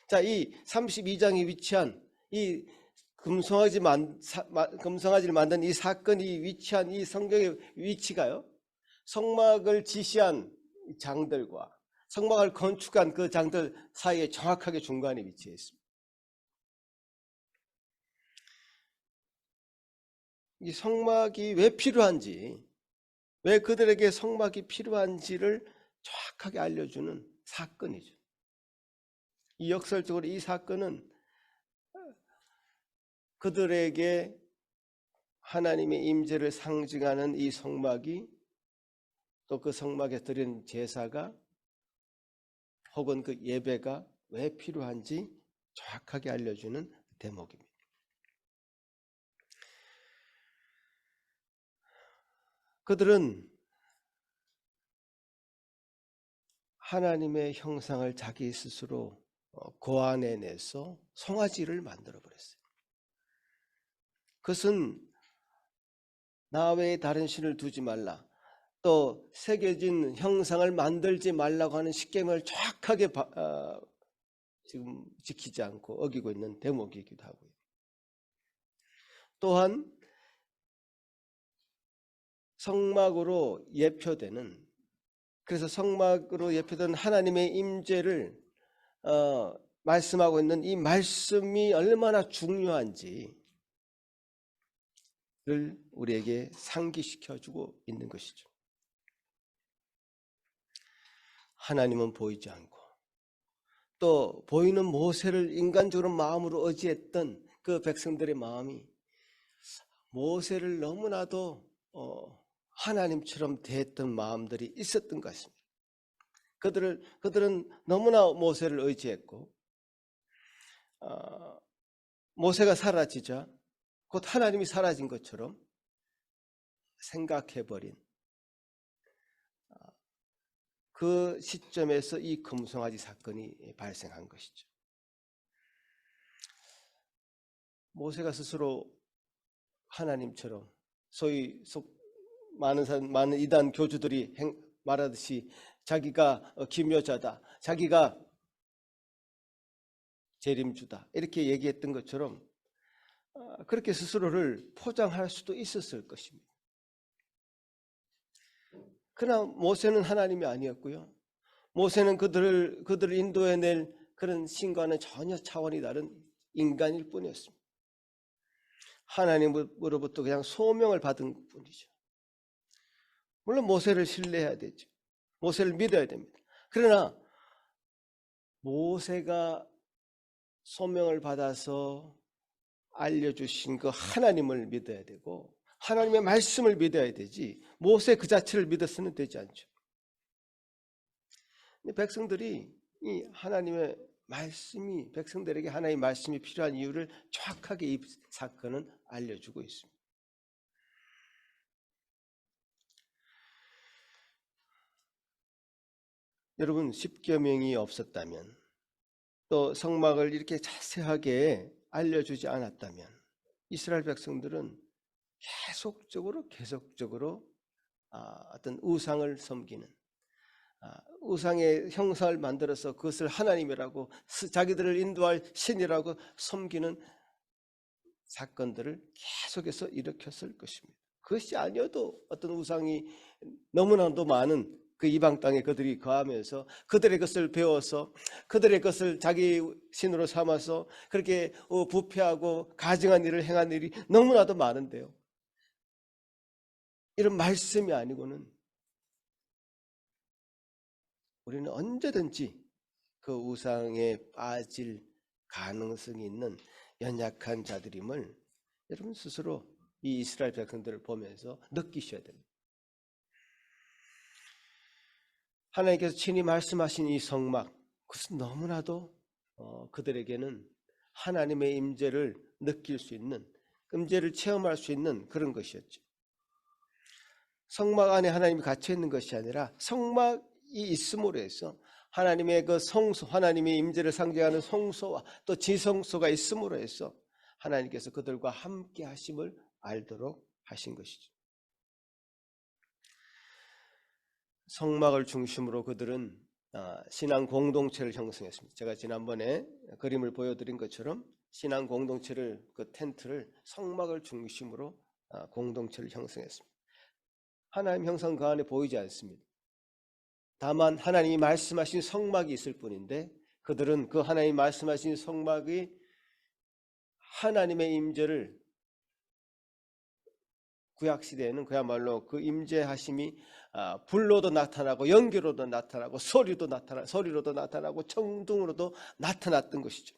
자, 이 32장에 위치한 이 금송아지를 만든 이 사건이 위치한 이 성경의 위치가요, 성막을 지시한 장들과 성막을 건축한 그 장들 사이에 정확하게 중간에 위치해 있습니다. 이 성막이 왜 필요한지, 왜 그들에게 성막이 필요한지를 정확하게 알려주는 사건이죠. 이 역설적으로 이 사건은 그들에게 하나님의 임재를 상징하는 이 성막이, 또 그 성막에 드린 제사가 혹은 그 예배가 왜 필요한지 정확하게 알려주는 대목입니다. 그들은 하나님의 형상을 자기 스스로 고안해내서 송아지를 만들어 버렸어요. 그것은 나 외에 다른 신을 두지 말라, 또 새겨진 형상을 만들지 말라고 하는 십계명을 정확하게 지금 지키지 않고 어기고 있는 대목이기도 하고요. 또한 성막으로 예표되는, 그래서 성막으로 예표되는 하나님의 임재를 말씀하고 있는 이 말씀이 얼마나 중요한지를 우리에게 상기시켜주고 있는 것이죠. 하나님은 보이지 않고 또 보이는 모세를 인간적으로 마음으로 의지했던 그 백성들의 마음이 모세를 너무나도 하나님처럼 대했던 마음들이 있었던 것입니다. 그들은 너무나 모세를 의지했고 모세가 사라지자 곧 하나님이 사라진 것처럼 생각해버린 그 시점에서 이 금송아지 사건이 발생한 것이죠. 모세가 스스로 하나님처럼 소위 많은 이단 교주들이 말하듯이 자기가 기묘자다, 자기가 재림주다 이렇게 얘기했던 것처럼 그렇게 스스로를 포장할 수도 있었을 것입니다. 그러나 모세는 하나님이 아니었고요. 모세는 그들을 인도해낼 그런 신과는 전혀 차원이 다른 인간일 뿐이었습니다. 하나님으로부터 그냥 소명을 받은 뿐이죠. 물론 모세를 신뢰해야 되죠. 모세를 믿어야 됩니다. 그러나 모세가 소명을 받아서 알려주신 그 하나님을 믿어야 되고 하나님의 말씀을 믿어야 되지 모세 그 자체를 믿어서는 되지 않죠. 백성들이 이 하나님의 말씀이 백성들에게 하나님의 말씀이 필요한 이유를 정확하게 이 사건은 알려주고 있습니다. 여러분, 십계명이 없었다면 또 성막을 이렇게 자세하게 알려주지 않았다면 이스라엘 백성들은 계속적으로 어떤 우상을 섬기는 우상의 형상을 만들어서 그것을 하나님이라고 자기들을 인도할 신이라고 섬기는 사건들을 계속해서 일으켰을 것입니다. 그것이 아니어도 어떤 우상이 너무나도 많은 그 이방 땅에 그들이 거하면서 그들의 것을 배워서 그들의 것을 자기 신으로 삼아서 그렇게 부패하고 가증한 일을 행한 일이 너무나도 많은데요. 이런 말씀이 아니고는 우리는 언제든지 그 우상에 빠질 가능성이 있는 연약한 자들임을 여러분 스스로 이 이스라엘 백성들을 보면서 느끼셔야 됩니다. 하나님께서 친히 말씀하신 이 성막, 그것은 너무나도 그들에게는 하나님의 임재를 느낄 수 있는, 임재를 체험할 수 있는 그런 것이었죠. 성막 안에 하나님이 갇혀 있는 것이 아니라 성막이 있음으로 해서 하나님의 그 성소, 하나님의 임재를 상징하는 성소와 또 지성소가 있음으로 해서 하나님께서 그들과 함께 하심을 알도록 하신 것이죠. 성막을 중심으로 그들은 신앙 공동체를 형성했습니다. 제가 지난번에 그림을 보여드린 것처럼 신앙 공동체를, 그 텐트를 성막을 중심으로 공동체를 형성했습니다. 하나님 형상 그 안에 보이지 않습니다. 다만 하나님이 말씀하신 성막이 있을 뿐인데 그들은 그 하나님이 말씀하신 성막이 하나님의 임재를, 구약시대에는 그야말로 그 임재하심이 불로도 나타나고 연기로도 나타나고 소리로도 나타나고 청둥으로도 나타났던 것이죠.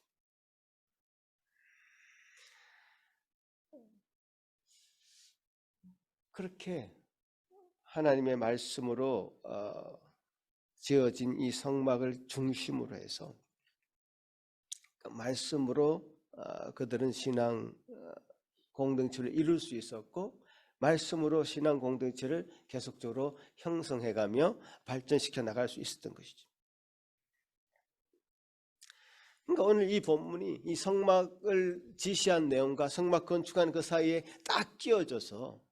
그렇게 하나님의 말씀으로 지어진 이 성막을 중심으로 해서 말씀으로 그들은 신앙 공동체를 이룰 수 있었고 말씀으로 신앙 공동체를 계속적으로 형성해가며 발전시켜 나갈 수 있었던 것이죠. 그러니까 오늘 이 본문이 이 성막을 지시한 내용과 성막 건축한 그 사이에 딱 끼워져서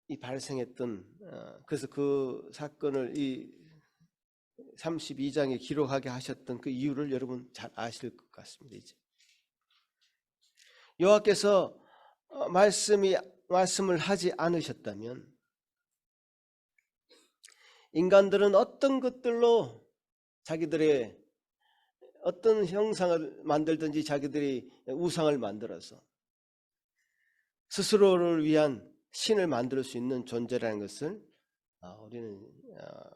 이 발생했던 그래서 그 사건을 이 32장에 기록하게 하셨던 그 이유를 여러분 잘 아실 것 같습니다. 이제 여호와께서 말씀을 하지 않으셨다면 인간들은 어떤 것들로 자기들의 어떤 형상을 만들든지 자기들이 우상을 만들어서 스스로를 위한 신을 만들 수 있는 존재라는 것을 우리는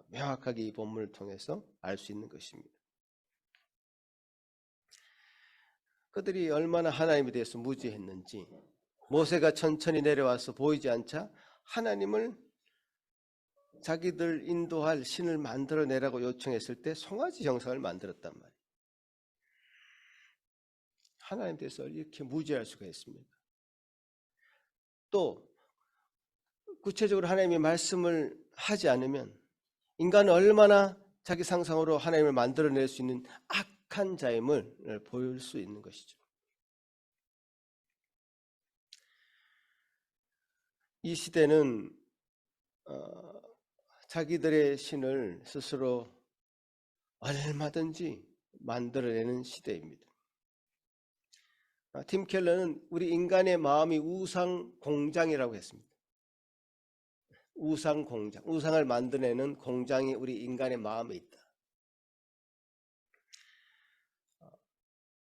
명확하게 이 본문을 통해서 알 수 있는 것입니다. 그들이 얼마나 하나님에 대해서 무지했는지 모세가 천천히 내려와서 보이지 않자 하나님을 자기들 인도할 신을 만들어내라고 요청했을 때 송아지 형상을 만들었단 말이에요. 하나님에 대해서 이렇게 무지할 수가 있습니까? 또 구체적으로 하나님의 말씀을 하지 않으면 인간은 얼마나 자기 상상으로 하나님을 만들어낼 수 있는 악한 자임을 보일 수 있는 것이죠. 이 시대는 자기들의 신을 스스로 얼마든지 만들어내는 시대입니다. 팀 켈러는 우리 인간의 마음이 우상 공장이라고 했습니다. 우상 공장, 우상을 만들어내는 공장이 우리 인간의 마음에 있다.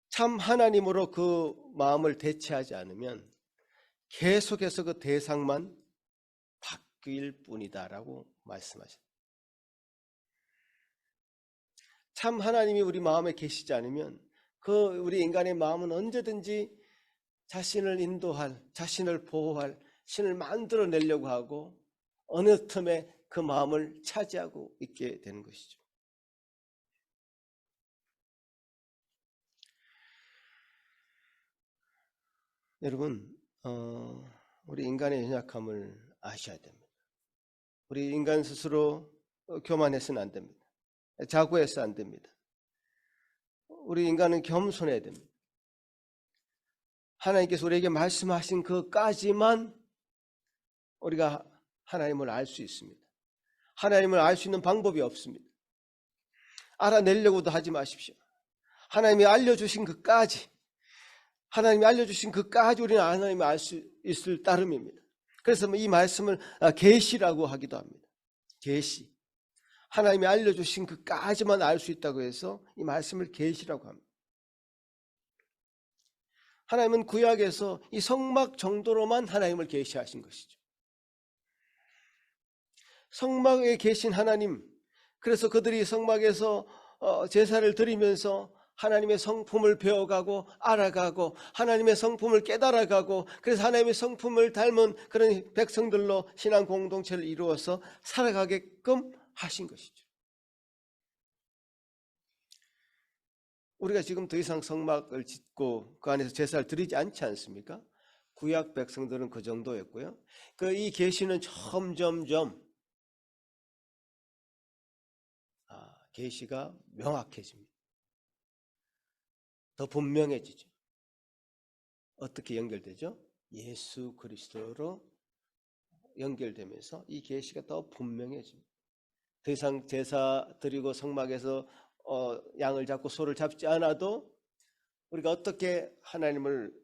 참 하나님으로 그 마음을 대체하지 않으면 계속해서 그 대상만 바뀔 뿐이다라고 말씀하셨습니다. 참 하나님이 우리 마음에 계시지 않으면 그 우리 인간의 마음은 언제든지 자신을 인도할, 자신을 보호할 신을 만들어내려고 하고 어느 틈에 그 마음을 차지하고 있게 되는 것이죠. 여러분, 우리 인간의 연약함을 아셔야 됩니다. 우리 인간 스스로 교만해서는 안 됩니다. 자고해서 안 됩니다. 우리 인간은 겸손해야 됩니다. 하나님께서 우리에게 말씀하신 그까지만 우리가 하나님을 알 수 있습니다. 하나님을 알 수 있는 방법이 없습니다. 알아내려고도 하지 마십시오. 하나님이 알려주신 그까지, 하나님이 알려주신 그까지 우리는 하나님을 알 수 있을 따름입니다. 그래서 이 말씀을 계시라고 하기도 합니다. 계시. 하나님이 알려주신 그까지만 알 수 있다고 해서 이 말씀을 계시라고 합니다. 하나님은 구약에서 이 성막 정도로만 하나님을 계시하신 것이죠. 성막에 계신 하나님, 그래서 그들이 성막에서 제사를 드리면서 하나님의 성품을 배워가고 알아가고 하나님의 성품을 깨달아가고 그래서 하나님의 성품을 닮은 그런 백성들로 신앙 공동체를 이루어서 살아가게끔 하신 것이죠. 우리가 지금 더 이상 성막을 짓고 그 안에서 제사를 드리지 않지 않습니까? 구약 백성들은 그 정도였고요. 이 계시는 점점점 계시가 명확해집니다. 더 분명해지죠. 어떻게 연결되죠? 예수 그리스도로 연결되면서 이 계시가 더 분명해집니다. 더 이상 제사 드리고 성막에서 양을 잡고 소를 잡지 않아도 우리가 어떻게 하나님을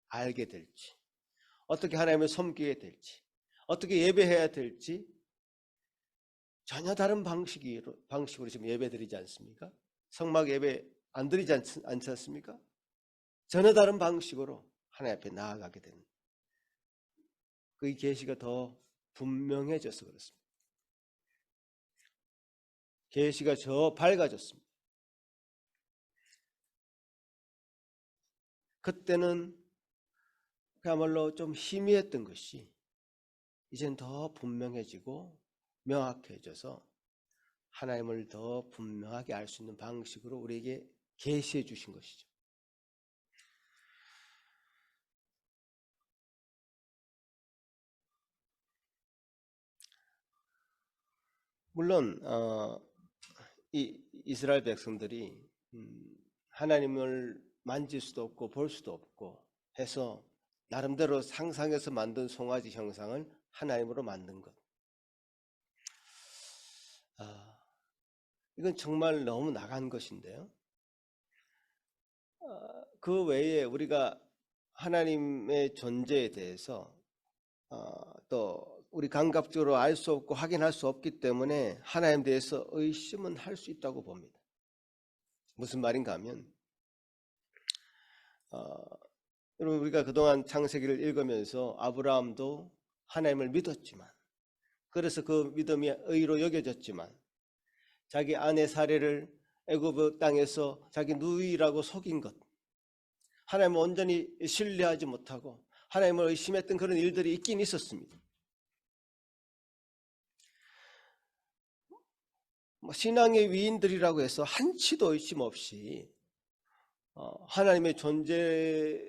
알게 될지, 어떻게 하나님을 섬기게 될지, 어떻게 예배해야 될지 전혀 다른 방식으로 지금 예배 드리지 않습니까? 성막 예배 안 드리지 않지 않습니까? 전혀 다른 방식으로 하나님 앞에 나아가게 되는 그 계시가 더 분명해져서 그렇습니다. 계시가 더 밝아졌습니다. 그때는 그야말로 좀 희미했던 것이 이젠 더 분명해지고 명확해져서 하나님을 더 분명하게 알 수 있는 방식으로 우리에게 계시해 주신 것이죠. 물론 이 이스라엘 백성들이 하나님을 만질 수도 없고 볼 수도 없고 해서 나름대로 상상해서 만든 송아지 형상을 하나님으로 만든 것. 이건 정말 너무 나간 것인데요. 그 외에 우리가 하나님의 존재에 대해서 또 우리 감각적으로 알 수 없고 확인할 수 없기 때문에 하나님에 대해서 의심은 할 수 있다고 봅니다. 무슨 말인가 하면 여러분, 우리가 그동안 창세기를 읽으면서 아브라함도 하나님을 믿었지만, 그래서 그 믿음이 의로 여겨졌지만, 자기 아내 사례를 애굽 땅에서 자기 누이라고 속인 것, 하나님을 온전히 신뢰하지 못하고 하나님을 의심했던 그런 일들이 있긴 있었습니다. 신앙의 위인들이라고 해서 한치도 의심 없이 하나님의 존재를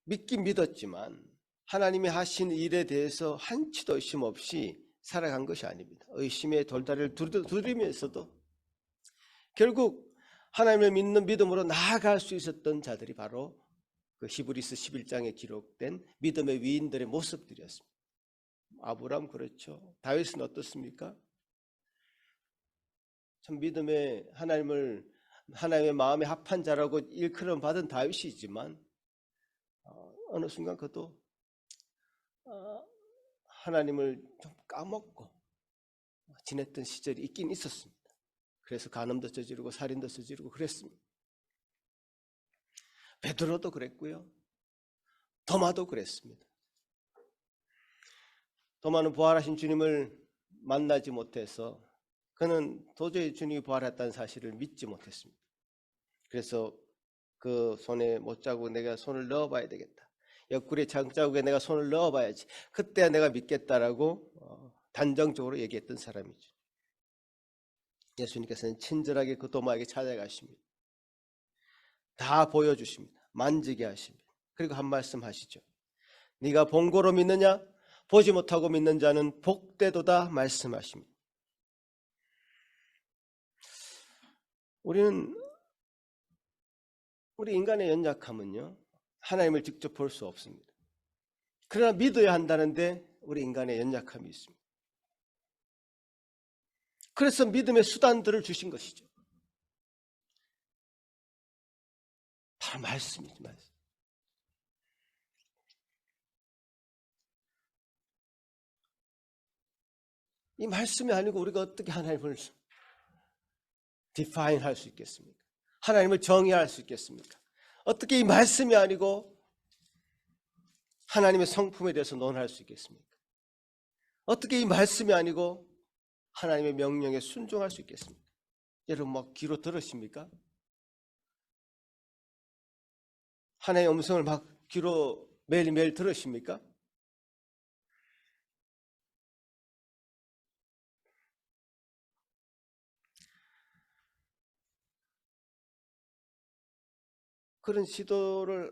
믿긴 믿었지만 하나님이 하신 일에 대해서 한치도 의심 없이 살아간 것이 아닙니다. 의심의 돌다리를 두드리면서도 결국 하나님을 믿는 믿음으로 나아갈 수 있었던 자들이 바로 그 히브리서 11장에 기록된 믿음의 위인들의 모습들이었습니다. 아브라함 그렇죠. 다윗은 어떻습니까? 참 믿음의 하나님의 마음에 합한 자라고 일컬음 받은 다윗이지만 어느 순간 그도 하나님을 좀 까먹고 지냈던 시절이 있긴 있었습니다. 그래서 간음도 저지르고 살인도 저지르고 그랬습니다. 베드로도 그랬고요. 도마도 그랬습니다. 도마는 부활하신 주님을 만나지 못해서 그는 도저히 주님이 부활했다는 사실을 믿지 못했습니다. 그래서 그 손에 못자국 내가 손을 넣어봐야 되겠다. 옆구리에 장자국에 내가 손을 넣어봐야지. 그때야 내가 믿겠다라고 단정적으로 얘기했던 사람이죠. 예수님께서는 친절하게 그 도마에게 찾아가십니다. 다 보여주십니다. 만지게 하십니다. 그리고 한 말씀 하시죠. 네가 본고로 믿느냐? 보지 못하고 믿는 자는 복되도다 말씀하십니다. 우리 인간의 연약함은요, 하나님을 직접 볼 수 없습니다. 그러나 믿어야 한다는데 우리 인간의 연약함이 있습니다. 그래서 믿음의 수단들을 주신 것이죠. 바로 말씀이죠. 말씀. 이 말씀이 아니고 우리가 어떻게 하나님을 define 할 수 있겠습니까? 하나님을 정의할 수 있겠습니까? 어떻게 이 말씀이 아니고 하나님의 성품에 대해서 논할 수 있겠습니까? 어떻게 이 말씀이 아니고 하나님의 명령에 순종할 수 있겠습니까? 여러분 막 귀로 들으십니까? 하나님의 음성을 막 귀로 매일매일 들으십니까? 그런 시도를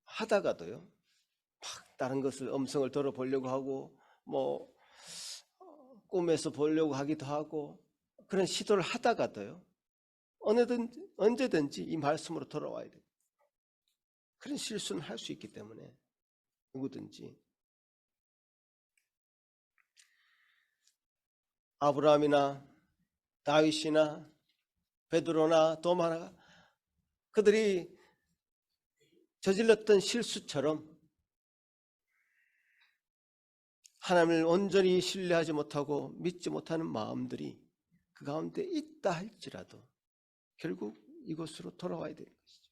하다가도요, 막 다른 것을 음성을 들어보려고 하고 뭐 꿈에서 보려고 하기도 하고 그런 시도를 하다가도요, 언제든지 이 말씀으로 돌아와야 돼요. 그런 실수는 할 수 있기 때문에 누구든지. 아브라함이나 다윗이나 베드로나 도마나 그들이 저질렀던 실수처럼 하나님을 온전히 신뢰하지 못하고 믿지 못하는 마음들이 그 가운데 있다 할지라도 결국 이곳으로 돌아와야 되는 것이죠.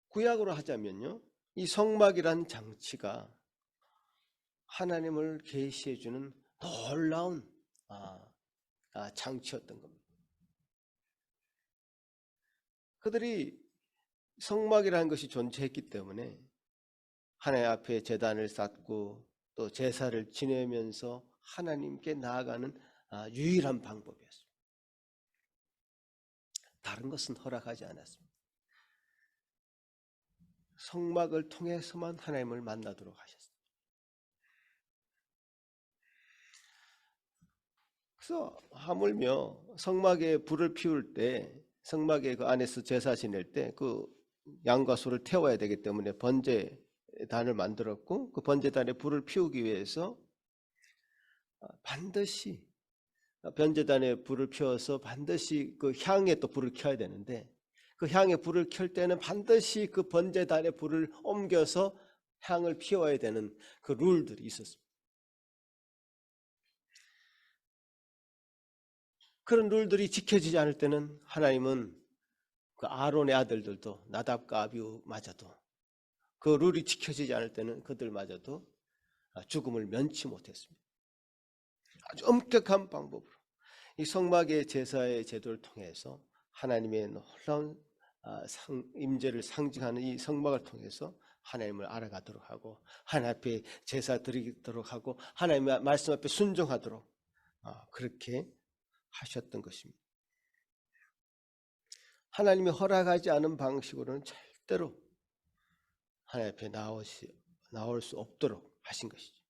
구약으로 하자면요, 이 성막이란 장치가 하나님을 계시해 주는 놀라운 장치였던 겁니다. 그들이 성막이라는 것이 존재했기 때문에 하나님 앞에 제단을 쌓고 또 제사를 지내면서 하나님께 나아가는 유일한 방법이었습니다. 다른 것은 허락하지 않았습니다. 성막을 통해서만 하나님을 만나도록 하셨습니다. 그래서 하물며 성막에 불을 피울 때 성막의 그 안에서 제사 지낼 때 그 양과 소를 태워야 되기 때문에 번제단을 만들었고, 그 번제단에 불을 피우기 위해서 반드시 번제단에 불을 피워서 반드시 그 향에 또 불을 켜야 되는데, 그 향에 불을 켤 때는 반드시 그 번제단에 불을 옮겨서 향을 피워야 되는 그 룰들이 있었습니다. 그런 룰들이 지켜지지 않을 때는 하나님은 그 아론의 아들들도 나답과 아비후마저도 그 룰이 지켜지지 않을 때는 그들마저도 죽음을 면치 못했습니다. 아주 엄격한 방법으로 이 성막의 제사의 제도를 통해서 하나님의 놀라운 임재를 상징하는 이 성막을 통해서 하나님을 알아가도록 하고, 하나님 앞에 제사 드리도록 하고, 하나님의 말씀 앞에 순종하도록 그렇게 하셨던 것입니다. 하나님이 허락하지 않은 방식으로는 절대로 하나님 앞에 나올 수 없도록 하신 것이죠.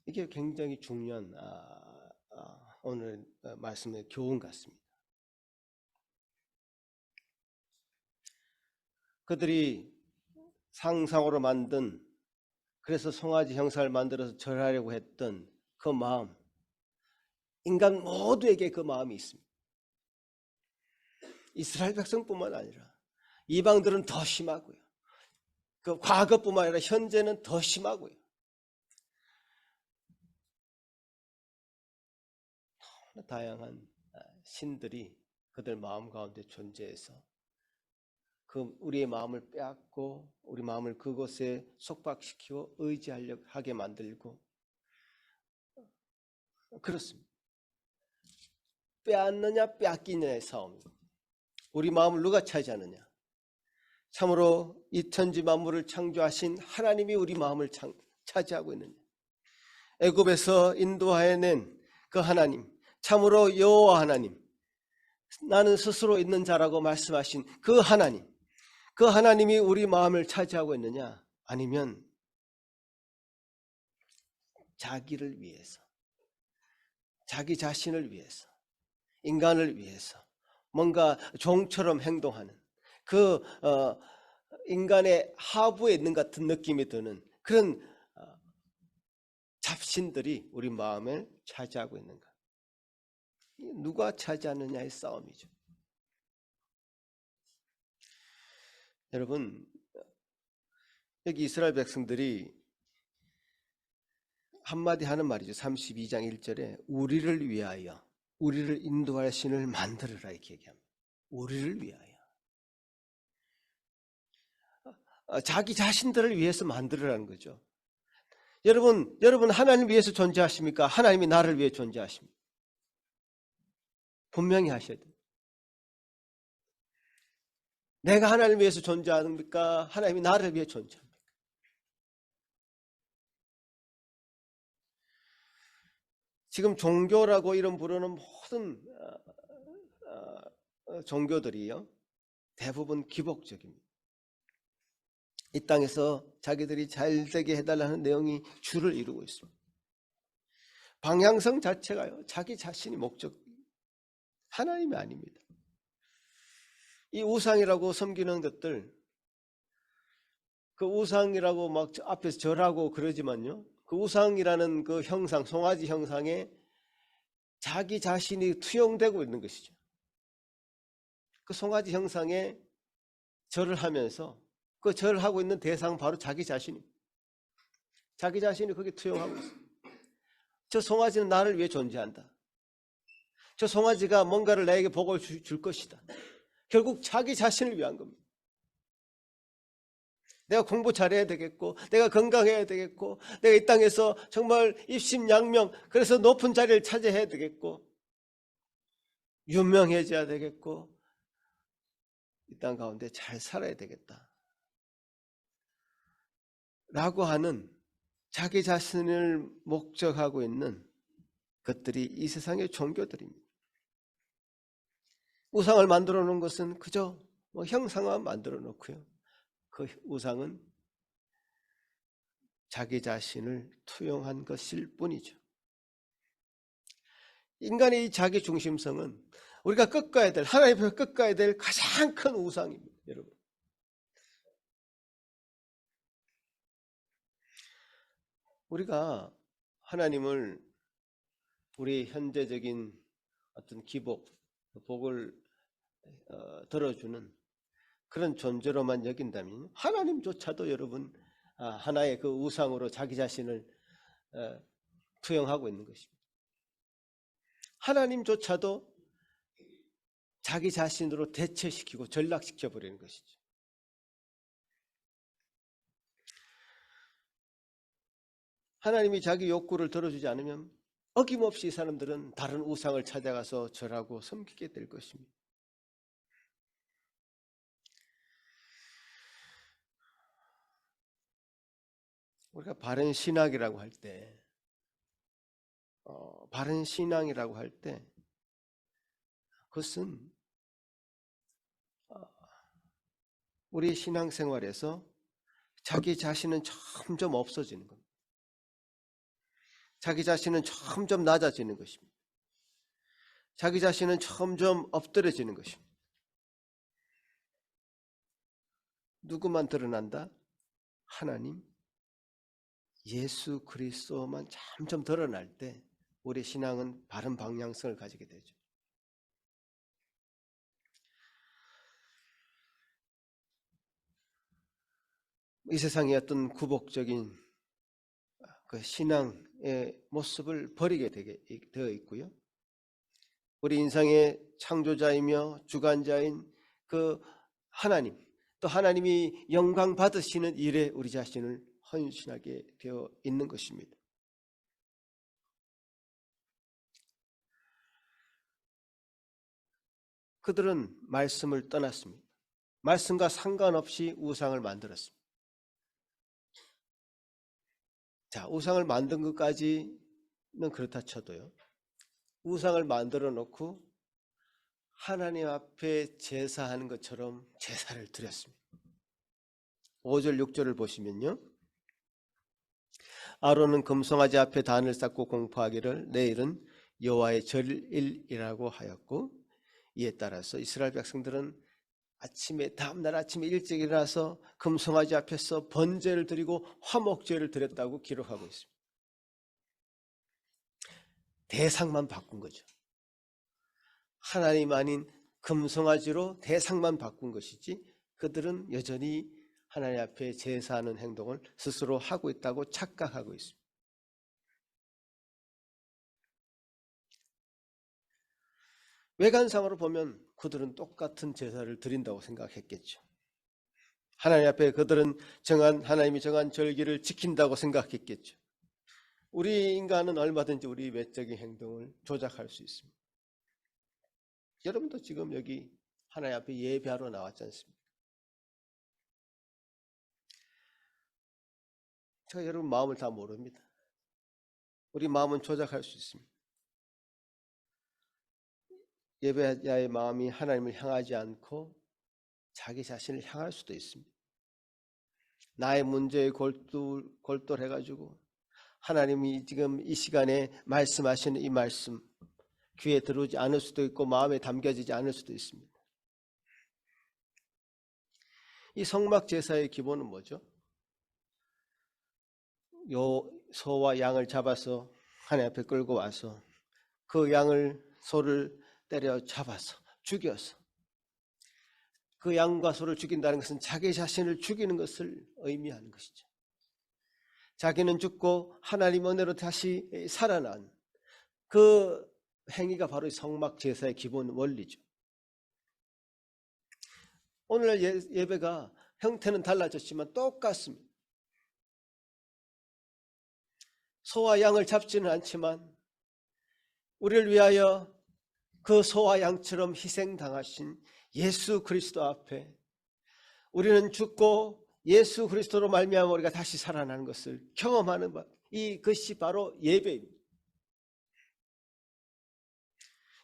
이게 굉장히 중요한 오늘 말씀의 교훈 같습니다. 그들이 상상으로 만든, 그래서 송아지 형상을 만들어서 절하려고 했던 그 마음, 인간 모두에게 그 마음이 있습니다. 이스라엘 백성뿐만 아니라 이방들은 더 심하고요, 그 과거뿐만 아니라 현재는 더 심하고요. 다양한 신들이 그들 마음 가운데 존재해서 그 우리의 마음을 빼앗고 우리 마음을 그곳에 속박시키고 의지하게 만들고 그렇습니다. 빼앗느냐 빼앗기느냐의 싸움입니다. 우리 마음을 누가 차지하느냐? 참으로 이 천지 만물을 창조하신 하나님이 우리 마음을 차지하고 있느냐? 애굽에서 인도하여낸 그 하나님, 참으로 여호와 하나님, 나는 스스로 있는 자라고 말씀하신 그 하나님, 그 하나님이 우리 마음을 차지하고 있느냐? 아니면 자기를 위해서, 자기 자신을 위해서, 인간을 위해서 뭔가 종처럼 행동하는 그 인간의 하부에 있는 것 같은 느낌이 드는 그런 잡신들이 우리 마음을 차지하고 있는가? 누가 차지하느냐의 싸움이죠. 여러분, 여기 이스라엘 백성들이 한마디 하는 말이죠. 32장 1절에 우리를 위하여 우리를 인도할 신을 만들어라 이렇게 얘기합니다. 우리를 위하여, 자기 자신들을 위해서 만들으라는 거죠. 여러분 하나님을 위해서 존재하십니까? 하나님이 나를 위해 존재하십니까? 분명히 하셔야 돼요. 내가 하나님을 위해서 존재하십니까? 하나님이 나를 위해 존재합니까? 지금 종교라고 이름 부르는 모든 종교들이요, 대부분 기복적입니다. 이 땅에서 자기들이 잘되게 해달라는 내용이 주를 이루고 있습니다. 방향성 자체가요, 자기 자신이 목적, 하나님이 아닙니다. 이 우상이라고 섬기는 것들, 그 우상이라고 막 앞에서 절하고 그러지만요, 그 우상이라는 그 형상, 송아지 형상에 자기 자신이 투영되고 있는 것이죠. 그 송아지 형상에 절을 하면서 그 절을 하고 있는 대상 바로 자기 자신입니다. 자기 자신이 거기에 투영하고 있어요. 저 송아지는 나를 위해 존재한다. 저 송아지가 뭔가를 나에게 복을 줄 것이다. 결국 자기 자신을 위한 겁니다. 내가 공부 잘해야 되겠고, 내가 건강해야 되겠고, 내가 이 땅에서 정말 입심양명, 그래서 높은 자리를 차지해야 되겠고, 유명해져야 되겠고, 이 땅 가운데 잘 살아야 되겠다 라고 하는 자기 자신을 목적하고 있는 것들이 이 세상의 종교들입니다. 우상을 만들어 놓은 것은 그저 형상만 만들어 놓고요, 그 우상은 자기 자신을 투영한 것일 뿐이죠. 인간의 이 자기 중심성은 우리가 꺾어야 될, 하나님 앞에서 꺾어야 될 가장 큰 우상입니다, 여러분. 우리가 하나님을 우리 현재적인 어떤 기복, 복을 들어주는 그런 존재로만 여긴다면 하나님조차도 여러분 하나의 그 우상으로 자기 자신을 투영하고 있는 것입니다. 하나님조차도 자기 자신으로 대체시키고 전락시켜 버리는 것이죠. 하나님이 자기 욕구를 들어주지 않으면 어김없이 이 사람들은 다른 우상을 찾아가서 절하고 섬기게 될 것입니다. 우리가 바른 신학이라고 할 때, 바른 신앙이라고 할 때, 그것은 우리 신앙생활에서 자기 자신은 점점 없어지는 겁니다. 자기 자신은 점점 낮아지는 것입니다. 자기 자신은 점점 엎드려지는 것입니다. 누구만 드러난다? 하나님, 예수 그리스도만 점점 드러날 때 우리 신앙은 바른 방향성을 가지게 되죠. 이 세상의 어떤 구복적인 그 신앙의 모습을 버리게 되어 있고요. 우리 인생의 창조자이며 주관자인 그 하나님, 또 하나님이 영광 받으시는 일에 우리 자신을 헌신하게 되어 있는 것입니다. 그들은 말씀을 떠났습니다. 말씀과 상관없이 우상을 만들었습니다. 자, 우상을 만든 것까지는 그렇다 쳐도요, 우상을 만들어 놓고 하나님 앞에 제사하는 것처럼 제사를 드렸습니다. 5절 6절을 보시면요, 아론은 금송아지 앞에 단을 쌓고 공포하기를 내일은 여호와의 절일이라고 하였고, 이에 따라서 이스라엘 백성들은 다음날 아침에 일찍 일어나서 금송아지 앞에서 번제를 드리고 화목제를 드렸다고 기록하고 있습니다. 대상만 바꾼 거죠. 하나님 아닌 금송아지로 대상만 바꾼 것이지, 그들은 여전히 하나님 앞에 제사하는 행동을 스스로 하고 있다고 착각하고 있습니다. 외관상으로 보면 그들은 똑같은 제사를 드린다고 생각했겠죠. 하나님 앞에 그들은 하나님이 정한 절기를 지킨다고 생각했겠죠. 우리 인간은 얼마든지 우리 외적인 행동을 조작할 수 있습니다. 여러분도 지금 여기 하나님 앞에 예배하러 나왔지 않습니까? 제가 여러분 마음을 다 모릅니다. 우리 마음은 조작할 수 있습니다. 예배자의 마음이 하나님을 향하지 않고 자기 자신을 향할 수도 있습니다. 나의 문제에 골똘해가지고 하나님이 지금 이 시간에 말씀하시는 이 말씀 귀에 들어오지 않을 수도 있고 마음에 담겨지지 않을 수도 있습니다. 이 성막 제사의 기본은 뭐죠? 요 소와 양을 잡아서 하나님 앞에 끌고 와서 그 소를 때려 잡아서 죽여서, 그 양과 소를 죽인다는 것은 자기 자신을 죽이는 것을 의미하는 것이죠. 자기는 죽고 하나님 은혜로 다시 살아난 그 행위가 바로 성막 제사의 기본 원리죠. 오늘 예배가 형태는 달라졌지만 똑같습니다. 소와 양을 잡지는 않지만 우리를 위하여 그 소와 양처럼 희생당하신 예수 그리스도 앞에 우리는 죽고 예수 그리스도로 말미암아 우리가 다시 살아나는 것을 경험하는 이것이 바로 예배입니다.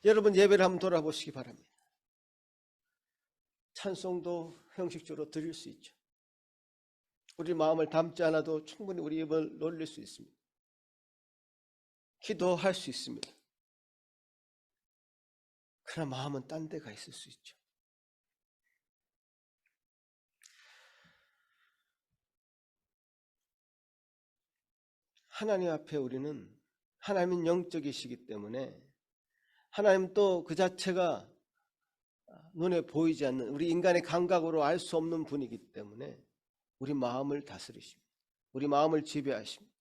여러분, 예배를 한번 돌아보시기 바랍니다. 찬송도 형식적으로 드릴 수 있죠. 우리 마음을 담지 않아도 충분히 우리 입을 놀릴 수 있습니다. 기도할 수 있습니다. 그러나 마음은 딴 데가 있을 수 있죠. 하나님 앞에 우리는, 하나님은 영적이시기 때문에 하나님 또 그 자체가 눈에 보이지 않는, 우리 인간의 감각으로 알 수 없는 분이기 때문에 우리 마음을 다스리십니다. 우리 마음을 지배하십니다.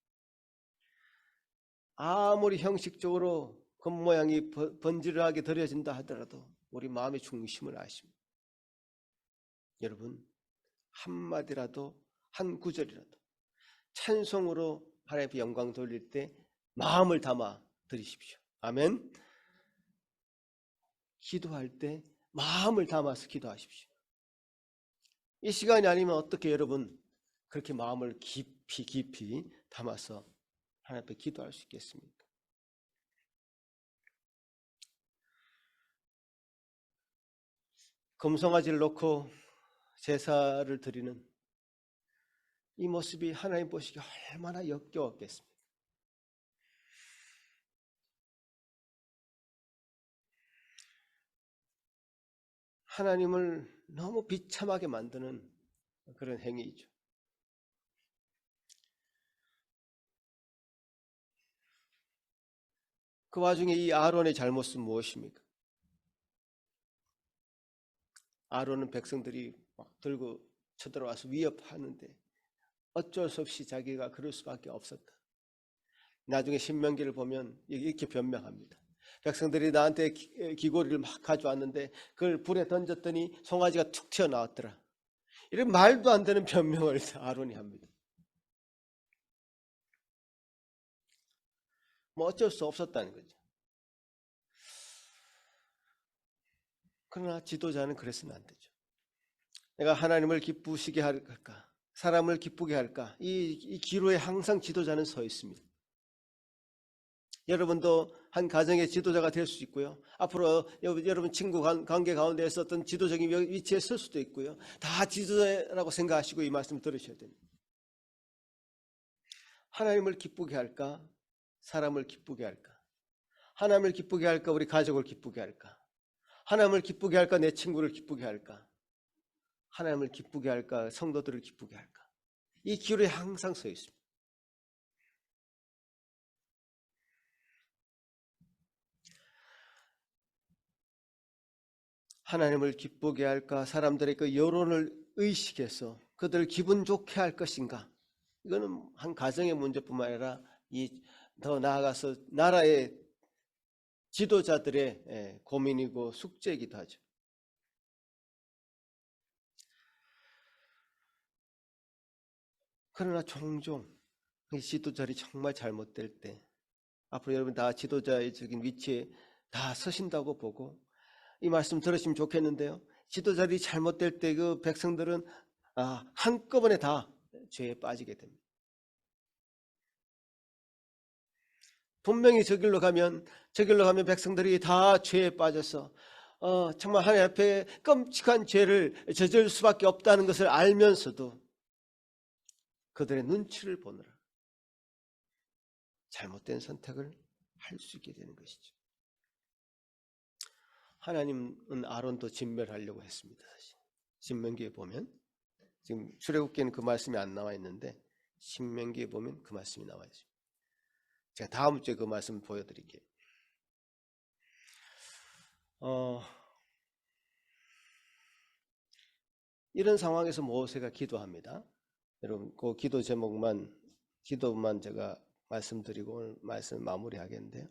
아무리 형식적으로 겉모양이 번지르하게 드려진다 하더라도 우리 마음의 중심을 아십니다. 여러분, 한마디라도, 한 구절이라도 찬송으로 하나님 앞에 영광 돌릴 때 마음을 담아 드리십시오. 아멘. 기도할 때 마음을 담아서 기도하십시오. 이 시간이 아니면 어떻게 여러분 그렇게 마음을 깊이 담아서 하나님 앞에 기도할 수 있겠습니까? 금송아지를 놓고 제사를 드리는 이 모습이 하나님 보시기에 얼마나 역겨웠겠습니까? 하나님을 너무 비참하게 만드는 그런 행위이죠. 그 와중에 이 아론의 잘못은 무엇입니까? 아론은 백성들이 막 들고 쳐들어와서 위협하는데 어쩔 수 없이 자기가 그럴 수밖에 없었다. 나중에 신명기를 보면 이렇게 변명합니다. 백성들이 나한테 기고리를 막 가져왔는데 그걸 불에 던졌더니 송아지가 툭 튀어나왔더라. 이런 말도 안 되는 변명을 아론이 합니다. 뭐 어쩔 수 없었다는 거죠. 그러나 지도자는 그래서는 안 되죠. 내가 하나님을 기쁘시게 할까, 사람을 기쁘게 할까, 이 기로에 항상 지도자는 서 있습니다. 여러분도 한 가정의 지도자가 될 수 있고요. 앞으로 여러분 친구 관계 가운데 있었던 지도적인 위치에 설 수도 있고요. 다 지도자라고 생각하시고 이 말씀을 들으셔야 됩니다. 하나님을 기쁘게 할까, 사람을 기쁘게 할까? 하나님을 기쁘게 할까, 우리 가족을 기쁘게 할까? 하나님을 기쁘게 할까, 내 친구를 기쁘게 할까? 하나님을 기쁘게 할까, 성도들을 기쁘게 할까? 이 기로에 항상 서 있습니다. 하나님을 기쁘게 할까, 사람들의 그 여론을 의식해서 그들을 기분 좋게 할 것인가? 이거는 한 가정의 문제뿐만 아니라 더 나아가서 나라의 지도자들의 고민이고 숙제이기도 하죠. 그러나 종종 이 지도자들이 정말 잘못될 때, 앞으로 여러분 다 지도자적인 위치에 다 서신다고 보고 이 말씀 들으시면 좋겠는데요. 지도자들이 잘못될 때 그 백성들은 한꺼번에 다 죄에 빠지게 됩니다. 분명히 저 길로 가면 백성들이 다 죄에 빠져서 정말 하나님 앞에 끔찍한 죄를 저질 수밖에 없다는 것을 알면서도 그들의 눈치를 보느라 잘못된 선택을 할 수 있게 되는 것이죠. 하나님은 아론도 진멸하려고 했습니다. 사실 신명기에 보면, 지금 출애굽기에는 그 말씀이 안 나와 있는데 신명기에 보면 그 말씀이 나와 있습니다. 제가 다음 주에 그 말씀 보여드릴게요. 이런 상황에서 모세가 기도합니다. 여러분 그 기도만 제가 말씀드리고 오늘 말씀 마무리하겠는데요.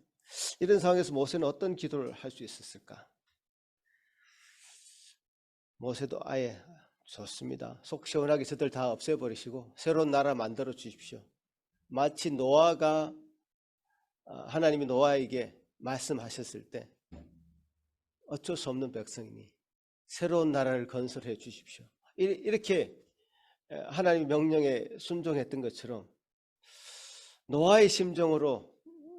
이런 상황에서 모세는 어떤 기도를 할 수 있었을까? 모세도 아예 좋습니다. 속 시원하게 저들 다 없애버리시고 새로운 나라 만들어 주십시오. 마치 노아가 하나님이 노아에게 말씀하셨을 때 어쩔 수 없는 백성이니 새로운 나라를 건설해 주십시오. 이렇게 하나님의 명령에 순종했던 것처럼 노아의 심정으로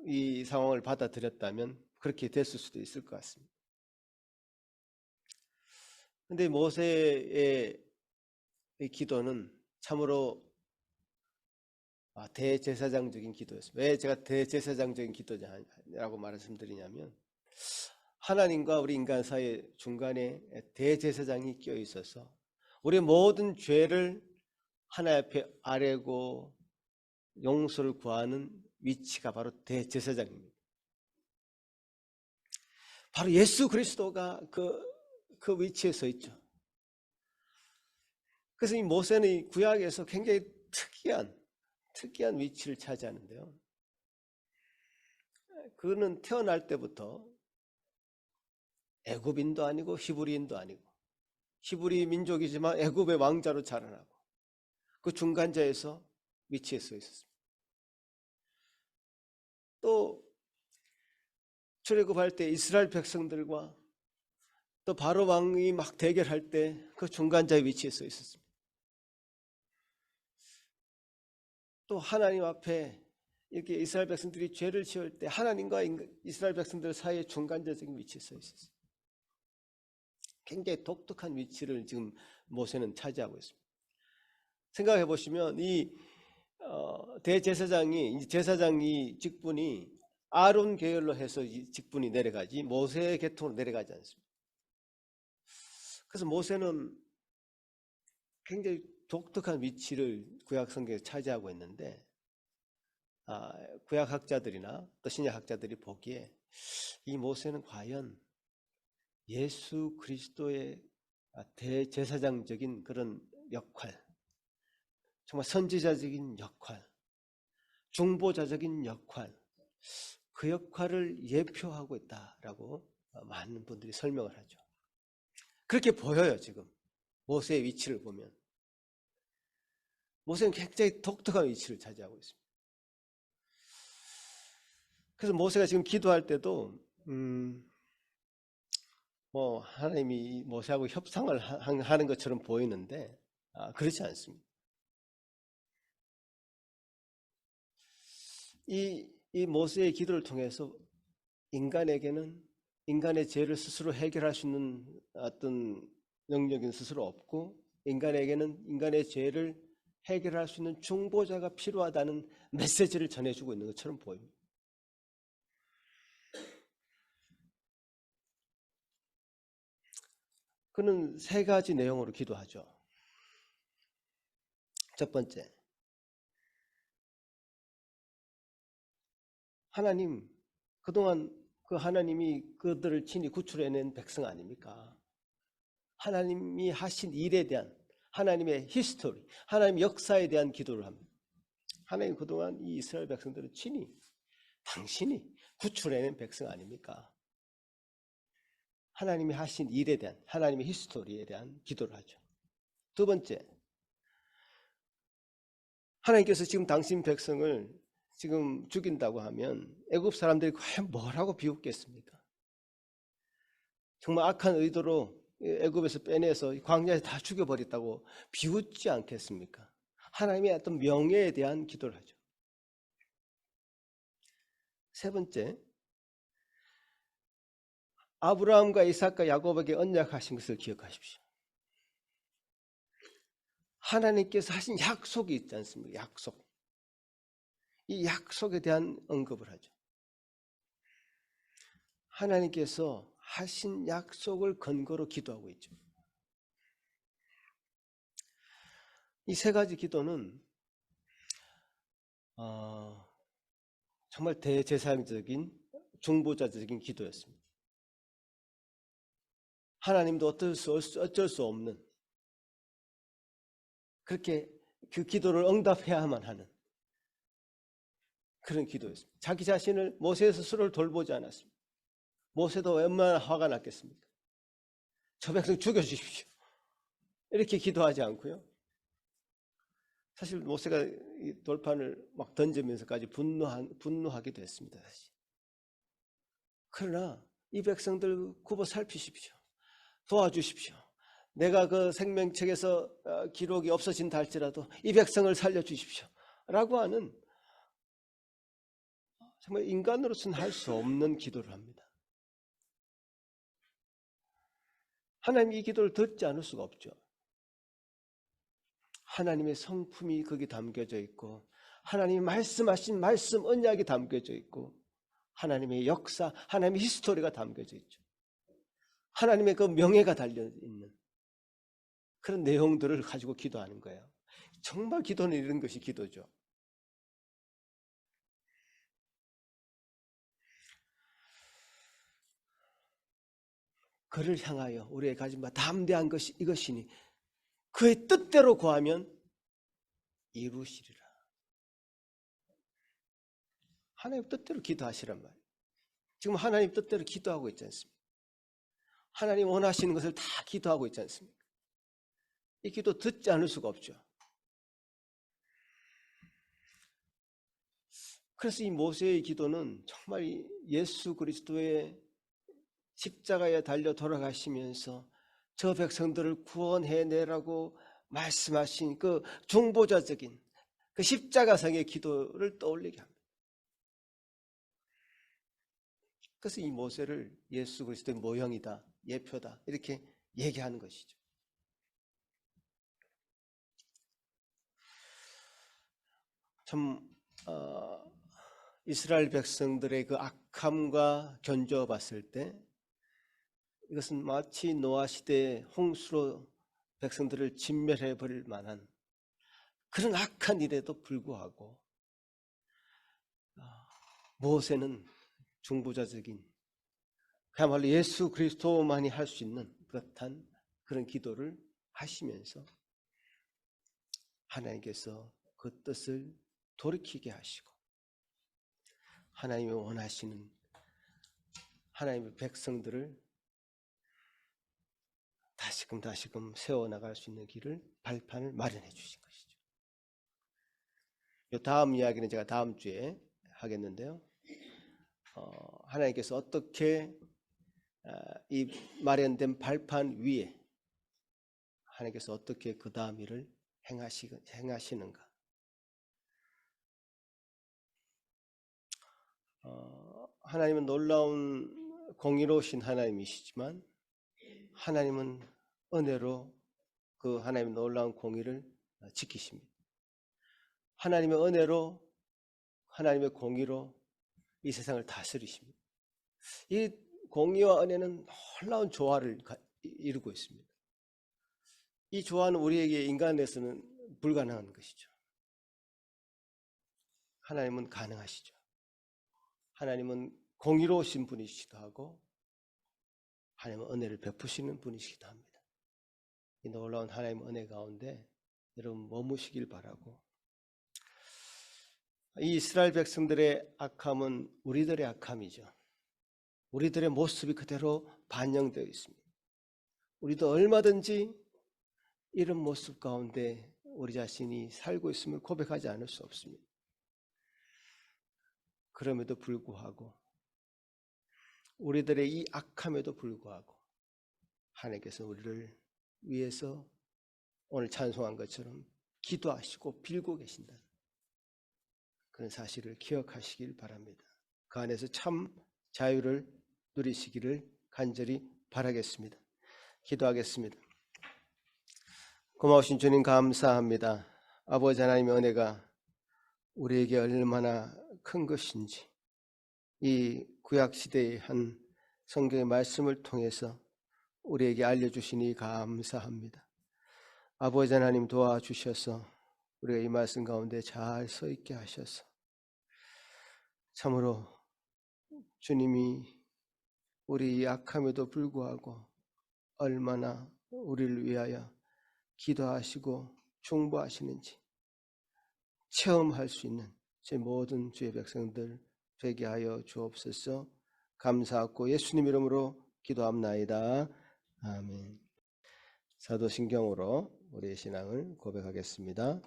이 상황을 받아들였다면 그렇게 됐을 수도 있을 것 같습니다. 그런데 모세의 기도는 참으로 대제사장적인 기도였습니다. 왜 제가 대제사장적인 기도냐라고 말씀드리냐면 하나님과 우리 인간 사이 중간에 대제사장이 끼어 있어서 우리의 모든 죄를 하나님 앞에 아뢰고 용서를 구하는 위치가 바로 대제사장입니다. 바로 예수 그리스도가 그 위치에 서 있죠. 그래서 이 모세는 이 구약에서 굉장히 특이한 위치를 차지하는데요. 그는 태어날 때부터 애굽인도 아니고 히브리인도 아니고 히브리 민족이지만 애굽의 왕자로 자라나고 그 중간자에서 위치에 서 있었습니다. 또 출애굽할 때 이스라엘 백성들과 또 바로 왕이 막 대결할 때 그 중간자의 위치에 서 있었습니다. 또 하나님 앞에 이렇게 이스라엘 백성들이 죄를 지을 때 하나님과 이스라엘 백성들 사이의 중간자적인 위치에 서 있었어요. 굉장히 독특한 위치를 지금 모세는 차지하고 있습니다. 생각해 보시면 이 대제사장이 제사장이 직분이 아론 계열로 해서 이 직분이 내려가지 모세의 계통으로 내려가지 않습니다. 그래서 모세는 굉장히 독특한 위치를 구약 성경에 차지하고 있는데 구약학자들이나 또 신약학자들이 보기에 이 모세는 과연 예수 그리스도의 대제사장적인 그런 역할, 정말 선지자적인 역할, 중보자적인 역할, 그 역할을 예표하고 있다라고 많은 분들이 설명을 하죠. 그렇게 보여요. 지금 모세의 위치를 보면 모세는 굉장히 독특한 위치를 차지하고 있습니다. 그래서 모세가 지금 기도할 때도 하나님이 모세하고 협상을 하는 것처럼 보이는데 그렇지 않습니다. 이 모세의 기도를 통해서 인간에게는 인간의 죄를 스스로 해결할 수 있는 어떤 능력은 스스로 없고 인간에게는 인간의 죄를 해결할 수 있는 중보자가 필요하다는 메시지를 전해주고 있는 것처럼 보입니다. 그는 세 가지 내용으로 기도하죠. 첫 번째, 하나님, 그동안 그 하나님이 그들을 친히 구출해낸 백성 아닙니까? 하나님이 하신 일에 대한 하나님의 히스토리, 하나님의 역사에 대한 기도를 합니다. 하나님, 그동안 이 이스라엘 백성들을 친히 당신이 구출해낸 백성 아닙니까? 하나님이 하신 일에 대한 하나님의 히스토리에 대한 기도를 하죠. 두 번째, 하나님께서 지금 당신 백성을 지금 죽인다고 하면 애굽 사람들이 과연 뭐라고 비웃겠습니까? 정말 악한 의도로 애굽에서 빼내서 광야에서 다 죽여버렸다고 비웃지 않겠습니까? 하나님의 어떤 명예에 대한 기도를 하죠. 세 번째, 아브라함과 이삭과 야곱에게 언약하신 것을 기억하십시오. 하나님께서 하신 약속이 있지 않습니까? 약속. 이 약속에 대한 언급을 하죠. 하나님께서 하신 약속을 근거로 기도하고 있죠. 이 세 가지 기도는 정말 대제사장적인 중보자적인 기도였습니다. 하나님도 어쩔 수 없는 그렇게 그 기도를 응답해야만 하는 그런 기도였습니다. 자기 자신을 모세 스스로를 돌보지 않았습니다. 모세도 얼마나 화가 났겠습니까? 저 백성 죽여주십시오. 이렇게 기도하지 않고요. 사실 모세가 이 돌판을 막 던지면서까지 분노하기도 했습니다. 사실. 그러나 이 백성들 굽어 살피십시오. 도와주십시오. 내가 그 생명책에서 기록이 없어진다 할지라도 이 백성을 살려주십시오. 라고 하는 정말 인간으로서는 할 수 없는 기도를 합니다. 하나님 이 기도를 듣지 않을 수가 없죠. 하나님의 성품이 거기 담겨져 있고 하나님이 말씀하신 말씀 언약이 담겨져 있고 하나님의 역사, 하나님의 히스토리가 담겨져 있죠. 하나님의 그 명예가 달려있는 그런 내용들을 가지고 기도하는 거예요. 정말 기도는 이런 것이 기도죠. 그를 향하여 우리의 가진 바 담대한 것이 이것이니 그의 뜻대로 구하면 이루시리라. 하나님 뜻대로 기도하시란 말이에요. 지금 하나님 뜻대로 기도하고 있지 않습니까? 하나님 원하시는 것을 다 기도하고 있지 않습니까? 이 기도 듣지 않을 수가 없죠. 그래서 이 모세의 기도는 정말 예수 그리스도의 십자가에 달려 돌아가시면서 저 백성들을 구원해내라고 말씀하신 그 중보자적인 그 십자가성의 기도를 떠올리게 합니다. 그래서 이 모세를 예수 그리스도의 모형이다, 예표다 이렇게 얘기하는 것이죠. 참 이스라엘 백성들의 그 악함과 견주어 봤을 때 이것은 마치 노아 시대의 홍수로 백성들을 진멸해 버릴 만한 그런 악한 일에도 불구하고 모세는 중보자적인 그야말로 예수 그리스도만이 할 수 있는 그렇단 그런 기도를 하시면서 하나님께서 그 뜻을 돌이키게 하시고 하나님이 원하시는 하나님의 백성들을 다시금 세워나갈 수 있는 길을 발판을 마련해 주신 것이죠. 이 다음 이야기는 제가 다음 주에 하겠는데요. 하나님께서 어떻게 이 마련된 발판 위에 하나님께서 어떻게 그 다음 일을 행하시는가. 하나님은 놀라운 공의로우신 하나님이시지만 하나님은 은혜로 그 하나님의 놀라운 공의를 지키십니다. 하나님의 은혜로 하나님의 공의로 이 세상을 다스리십니다. 이 공의와 은혜는 놀라운 조화를 이루고 있습니다. 이 조화는 우리에게 인간에서는 불가능한 것이죠. 하나님은 가능하시죠. 하나님은 공의로우신 분이시기도 하고 하나님은 은혜를 베푸시는 분이시기도 합니다. 이 놀라운 하나님의 은혜 가운데 여러분 머무시길 바라고, 이 이스라엘 백성들의 악함은 우리들의 악함이죠. 우리들의 모습이 그대로 반영되어 있습니다. 우리도 얼마든지 이런 모습 가운데 우리 자신이 살고 있음을 고백하지 않을 수 없습니다. 그럼에도 불구하고 우리들의 이 악함에도 불구하고 하나님께서 우리를 위해서 오늘 찬송한 것처럼 기도하시고 빌고 계신다는 그런 사실을 기억하시길 바랍니다. 그 안에서 참 자유를 누리시기를 간절히 바라겠습니다. 기도하겠습니다. 고마우신 주님 감사합니다. 아버지 하나님의 은혜가 우리에게 얼마나 큰 것인지 이 구약시대의 한 성경의 말씀을 통해서 우리에게 알려주시니 감사합니다. 아버지 하나님 도와주셔서 우리가 이 말씀 가운데 잘 서 있게 하셔서 참으로 주님이 우리 약함에도 불구하고 얼마나 우리를 위하여 기도하시고 중보하시는지 체험할 수 있는 제 모든 주의 백성들 되게 하여 주옵소서. 감사하고 예수님 이름으로 기도합나이다. 아멘. 사도신경으로 우리의 신앙을 고백하겠습니다.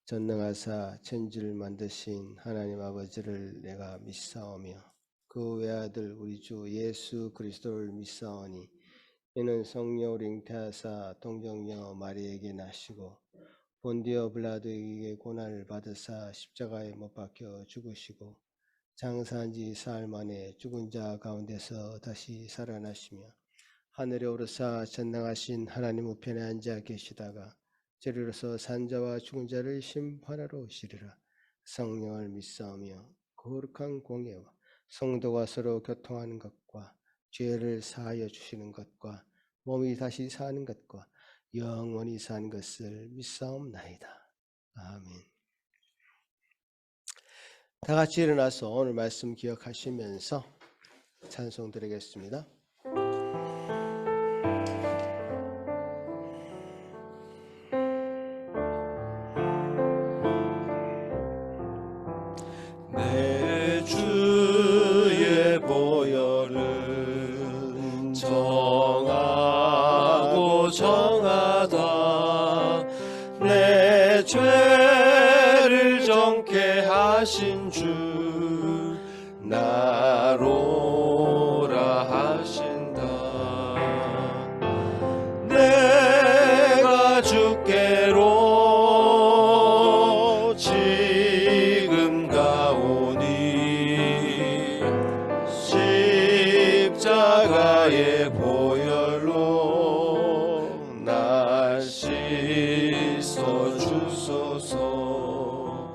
전능하사 천지를 만드신 하나님 아버지를 내가 믿사오며 그 외아들 우리 주 예수 그리스도를 믿사오니 이는 성령으로 잉태하사 동정녀 마리에게 나시고 본디오 빌라도에게 고난을 받으사 십자가에 못 박혀 죽으시고 장사한 지 사흘 만에 죽은 자 가운데서 다시 살아나시며 하늘에 오르사 전능하신 하나님 우편에 앉아 계시다가 저리로서 산자와 죽은 자를 심판하러 오시리라. 성령을 믿사오며 거룩한 공예와 성도가 서로 교통하는 것과 죄를 사하여 주시는 것과 몸이 다시 사는 것과 영원히 사는 것을 믿사옵나이다. 아멘. 다 같이 일어나서 오늘 말씀 기억하시면서 찬송 드리겠습니다. 내 주의 보혈은 정하고 정하다. 내 죄를 정케 하신 주 나로라 하신다. 내가 주께로 지금 가오니 십자가의 보혈로 날 씻어 주소서.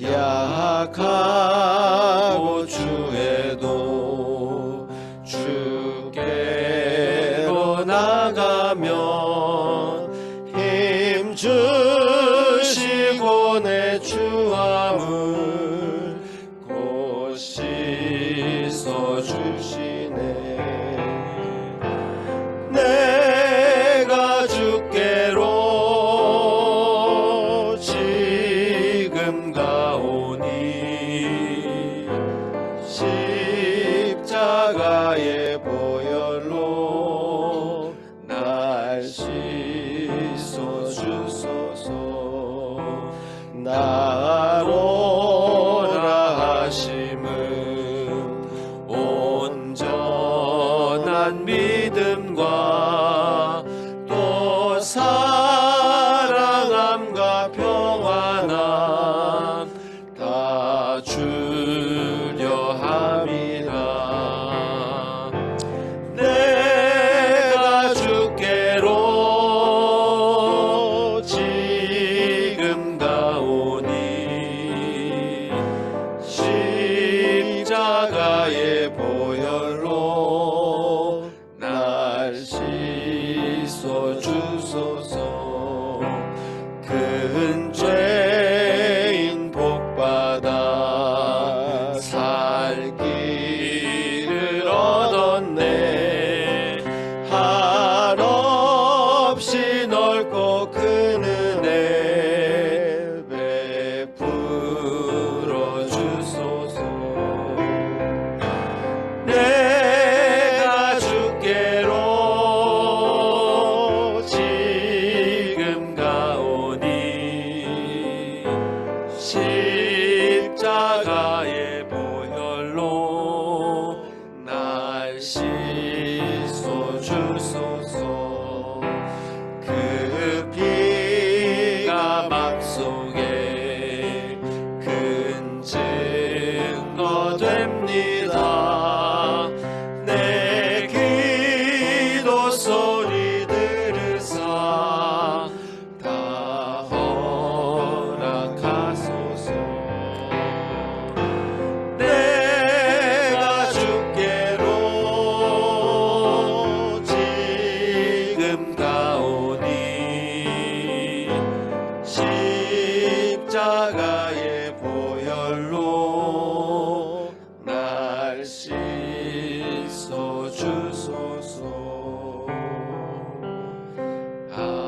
약하고 주에도 주께로 나가면 힘 주시고 내 추함을 곧 씻어 주시네. 내가 주께로 지금 가오니 십자가의 보혈로 날 씻어 주소서. 나로라 하심은 온전한 믿음과 또 사랑함과 평안함 다 주려 함이라. 내가 주께로 지금 가오니 십자가의 보혈로 날 씻어 주소서. 큰 죄인 복받아 살 길을 얻었네. 한없이 넓고 큰 은혜 베풀어 주소서. 내가 주께로 지금 가오니 십자가의 보혈로 날 씻어 주소서. 그 피가 맘속에 큰 증거 됩니다. 내 기도 소리 들으사 다 허락하소서. 내가 주께로 지금 가오니 십자가의 보혈로 날 씻어 주소서. 아멘.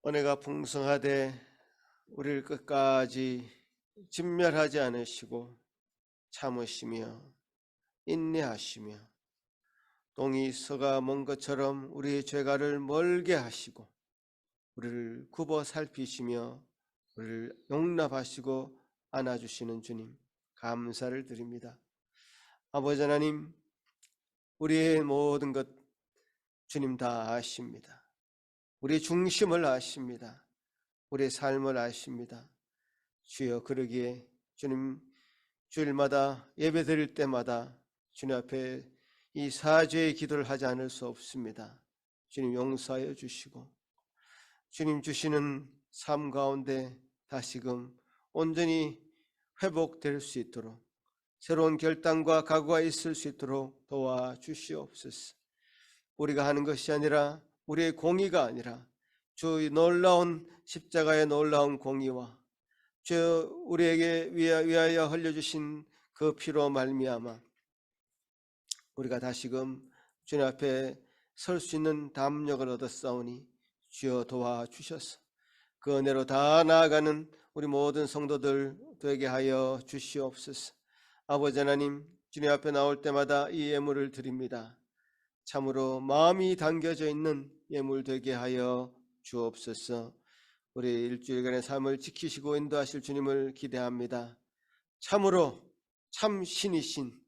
은혜가 풍성하되 우리를 끝까지 진멸하지 않으시고 참으시며 인내하시며 동이 서가 먼 것처럼 우리의 죄가를 멀게 하시고 우리를 굽어 살피시며 우리를 용납하시고 안아주시는 주님 감사를 드립니다. 아버지 하나님, 우리의 모든 것 주님 다 아십니다. 우리의 중심을 아십니다. 우리의 삶을 아십니다. 주여, 그러기에 주님 주일마다 예배 드릴 때마다 주님 앞에 이 사죄의 기도를 하지 않을 수 없습니다. 주님 용서하여 주시고 주님 주시는 삶 가운데 다시금 온전히 회복될 수 있도록 새로운 결단과 각오가 있을 수 있도록 도와주시옵소서. 우리가 하는 것이 아니라 우리의 공의가 아니라 주의 놀라운 십자가의 놀라운 공의와 주 우리에게 위하여 흘려주신 그 피로 말미암아 우리가 다시금 주님 앞에 설 수 있는 담력을 얻었사오니 주여 도와주셔서 그 은혜로 다 나아가는 우리 모든 성도들 되게 하여 주시옵소서. 아버지 하나님, 주님 앞에 나올 때마다 이 예물을 드립니다. 참으로 마음이 담겨져 있는 예물 되게 하여 주옵소서. 우리 일주일간의 삶을 지키시고 인도하실 주님을 기대합니다. 참으로 참 신이신,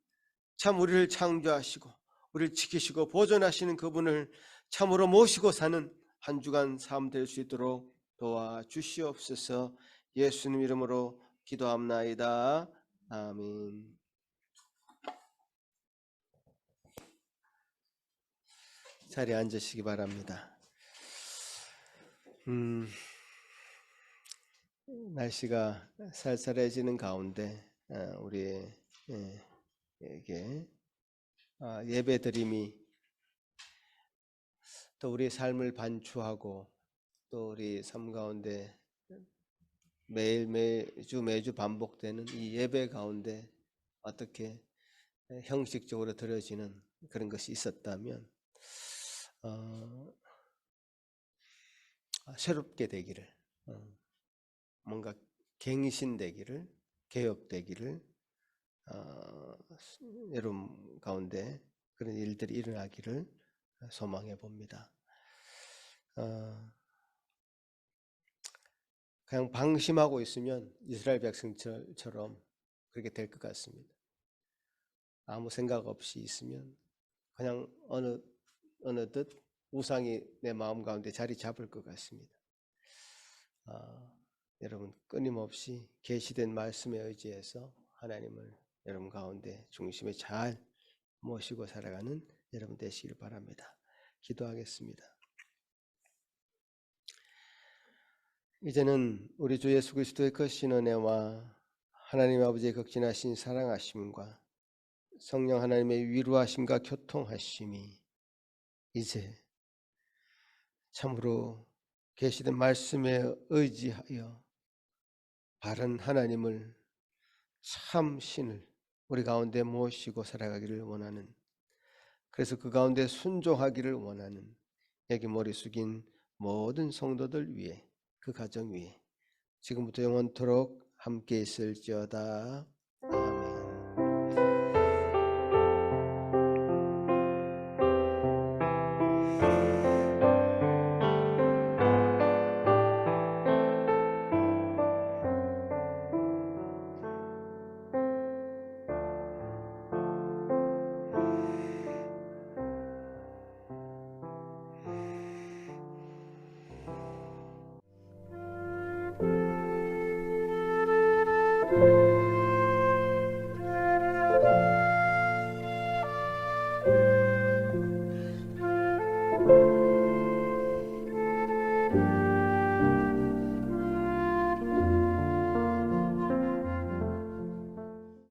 참 우리를 창조하시고 우리를 지키시고 보존하시는 그분을 참으로 모시고 사는 한 주간 삶 될 수 있도록 도와주시옵소서. 예수님 이름으로 기도합나이다. 아멘. 자리에 앉으시기 바랍니다. 날씨가 쌀쌀해지는 가운데 우리에게 예배드림이 또 우리의 삶을 반추하고 또 우리 삶 가운데 매주 반복되는 이 예배 가운데 어떻게 형식적으로 드려지는 그런 것이 있었다면 새롭게 되기를, 뭔가 갱신되기를, 개혁되기를 여러분 가운데 그런 일들이 일어나기를 소망해 봅니다. 그냥 방심하고 있으면 이스라엘 백성처럼 그렇게 될 것 같습니다. 아무 생각 없이 있으면 그냥 어느덧 우상이 내 마음 가운데 자리 잡을 것 같습니다. 여러분 끊임없이 계시된 말씀에 의지해서 하나님을 여러분 가운데 중심에 잘 모시고 살아가는 여러분 되시길 바랍니다. 기도하겠습니다. 이제는 우리 주 예수 그리스도의 크신 은혜와 하나님 아버지의 극진하신 사랑하심과 성령 하나님의 위로하심과 교통하심이 이제 참으로 계시된 말씀에 의지하여 바른 하나님을 참 신을 우리 가운데 모시고 살아가기를 원하는, 그래서 그 가운데 순종하기를 원하는 여기 머리 숙인 모든 성도들 위해, 그 가정 위에 지금부터 영원토록 함께 있을지어다. 아멘.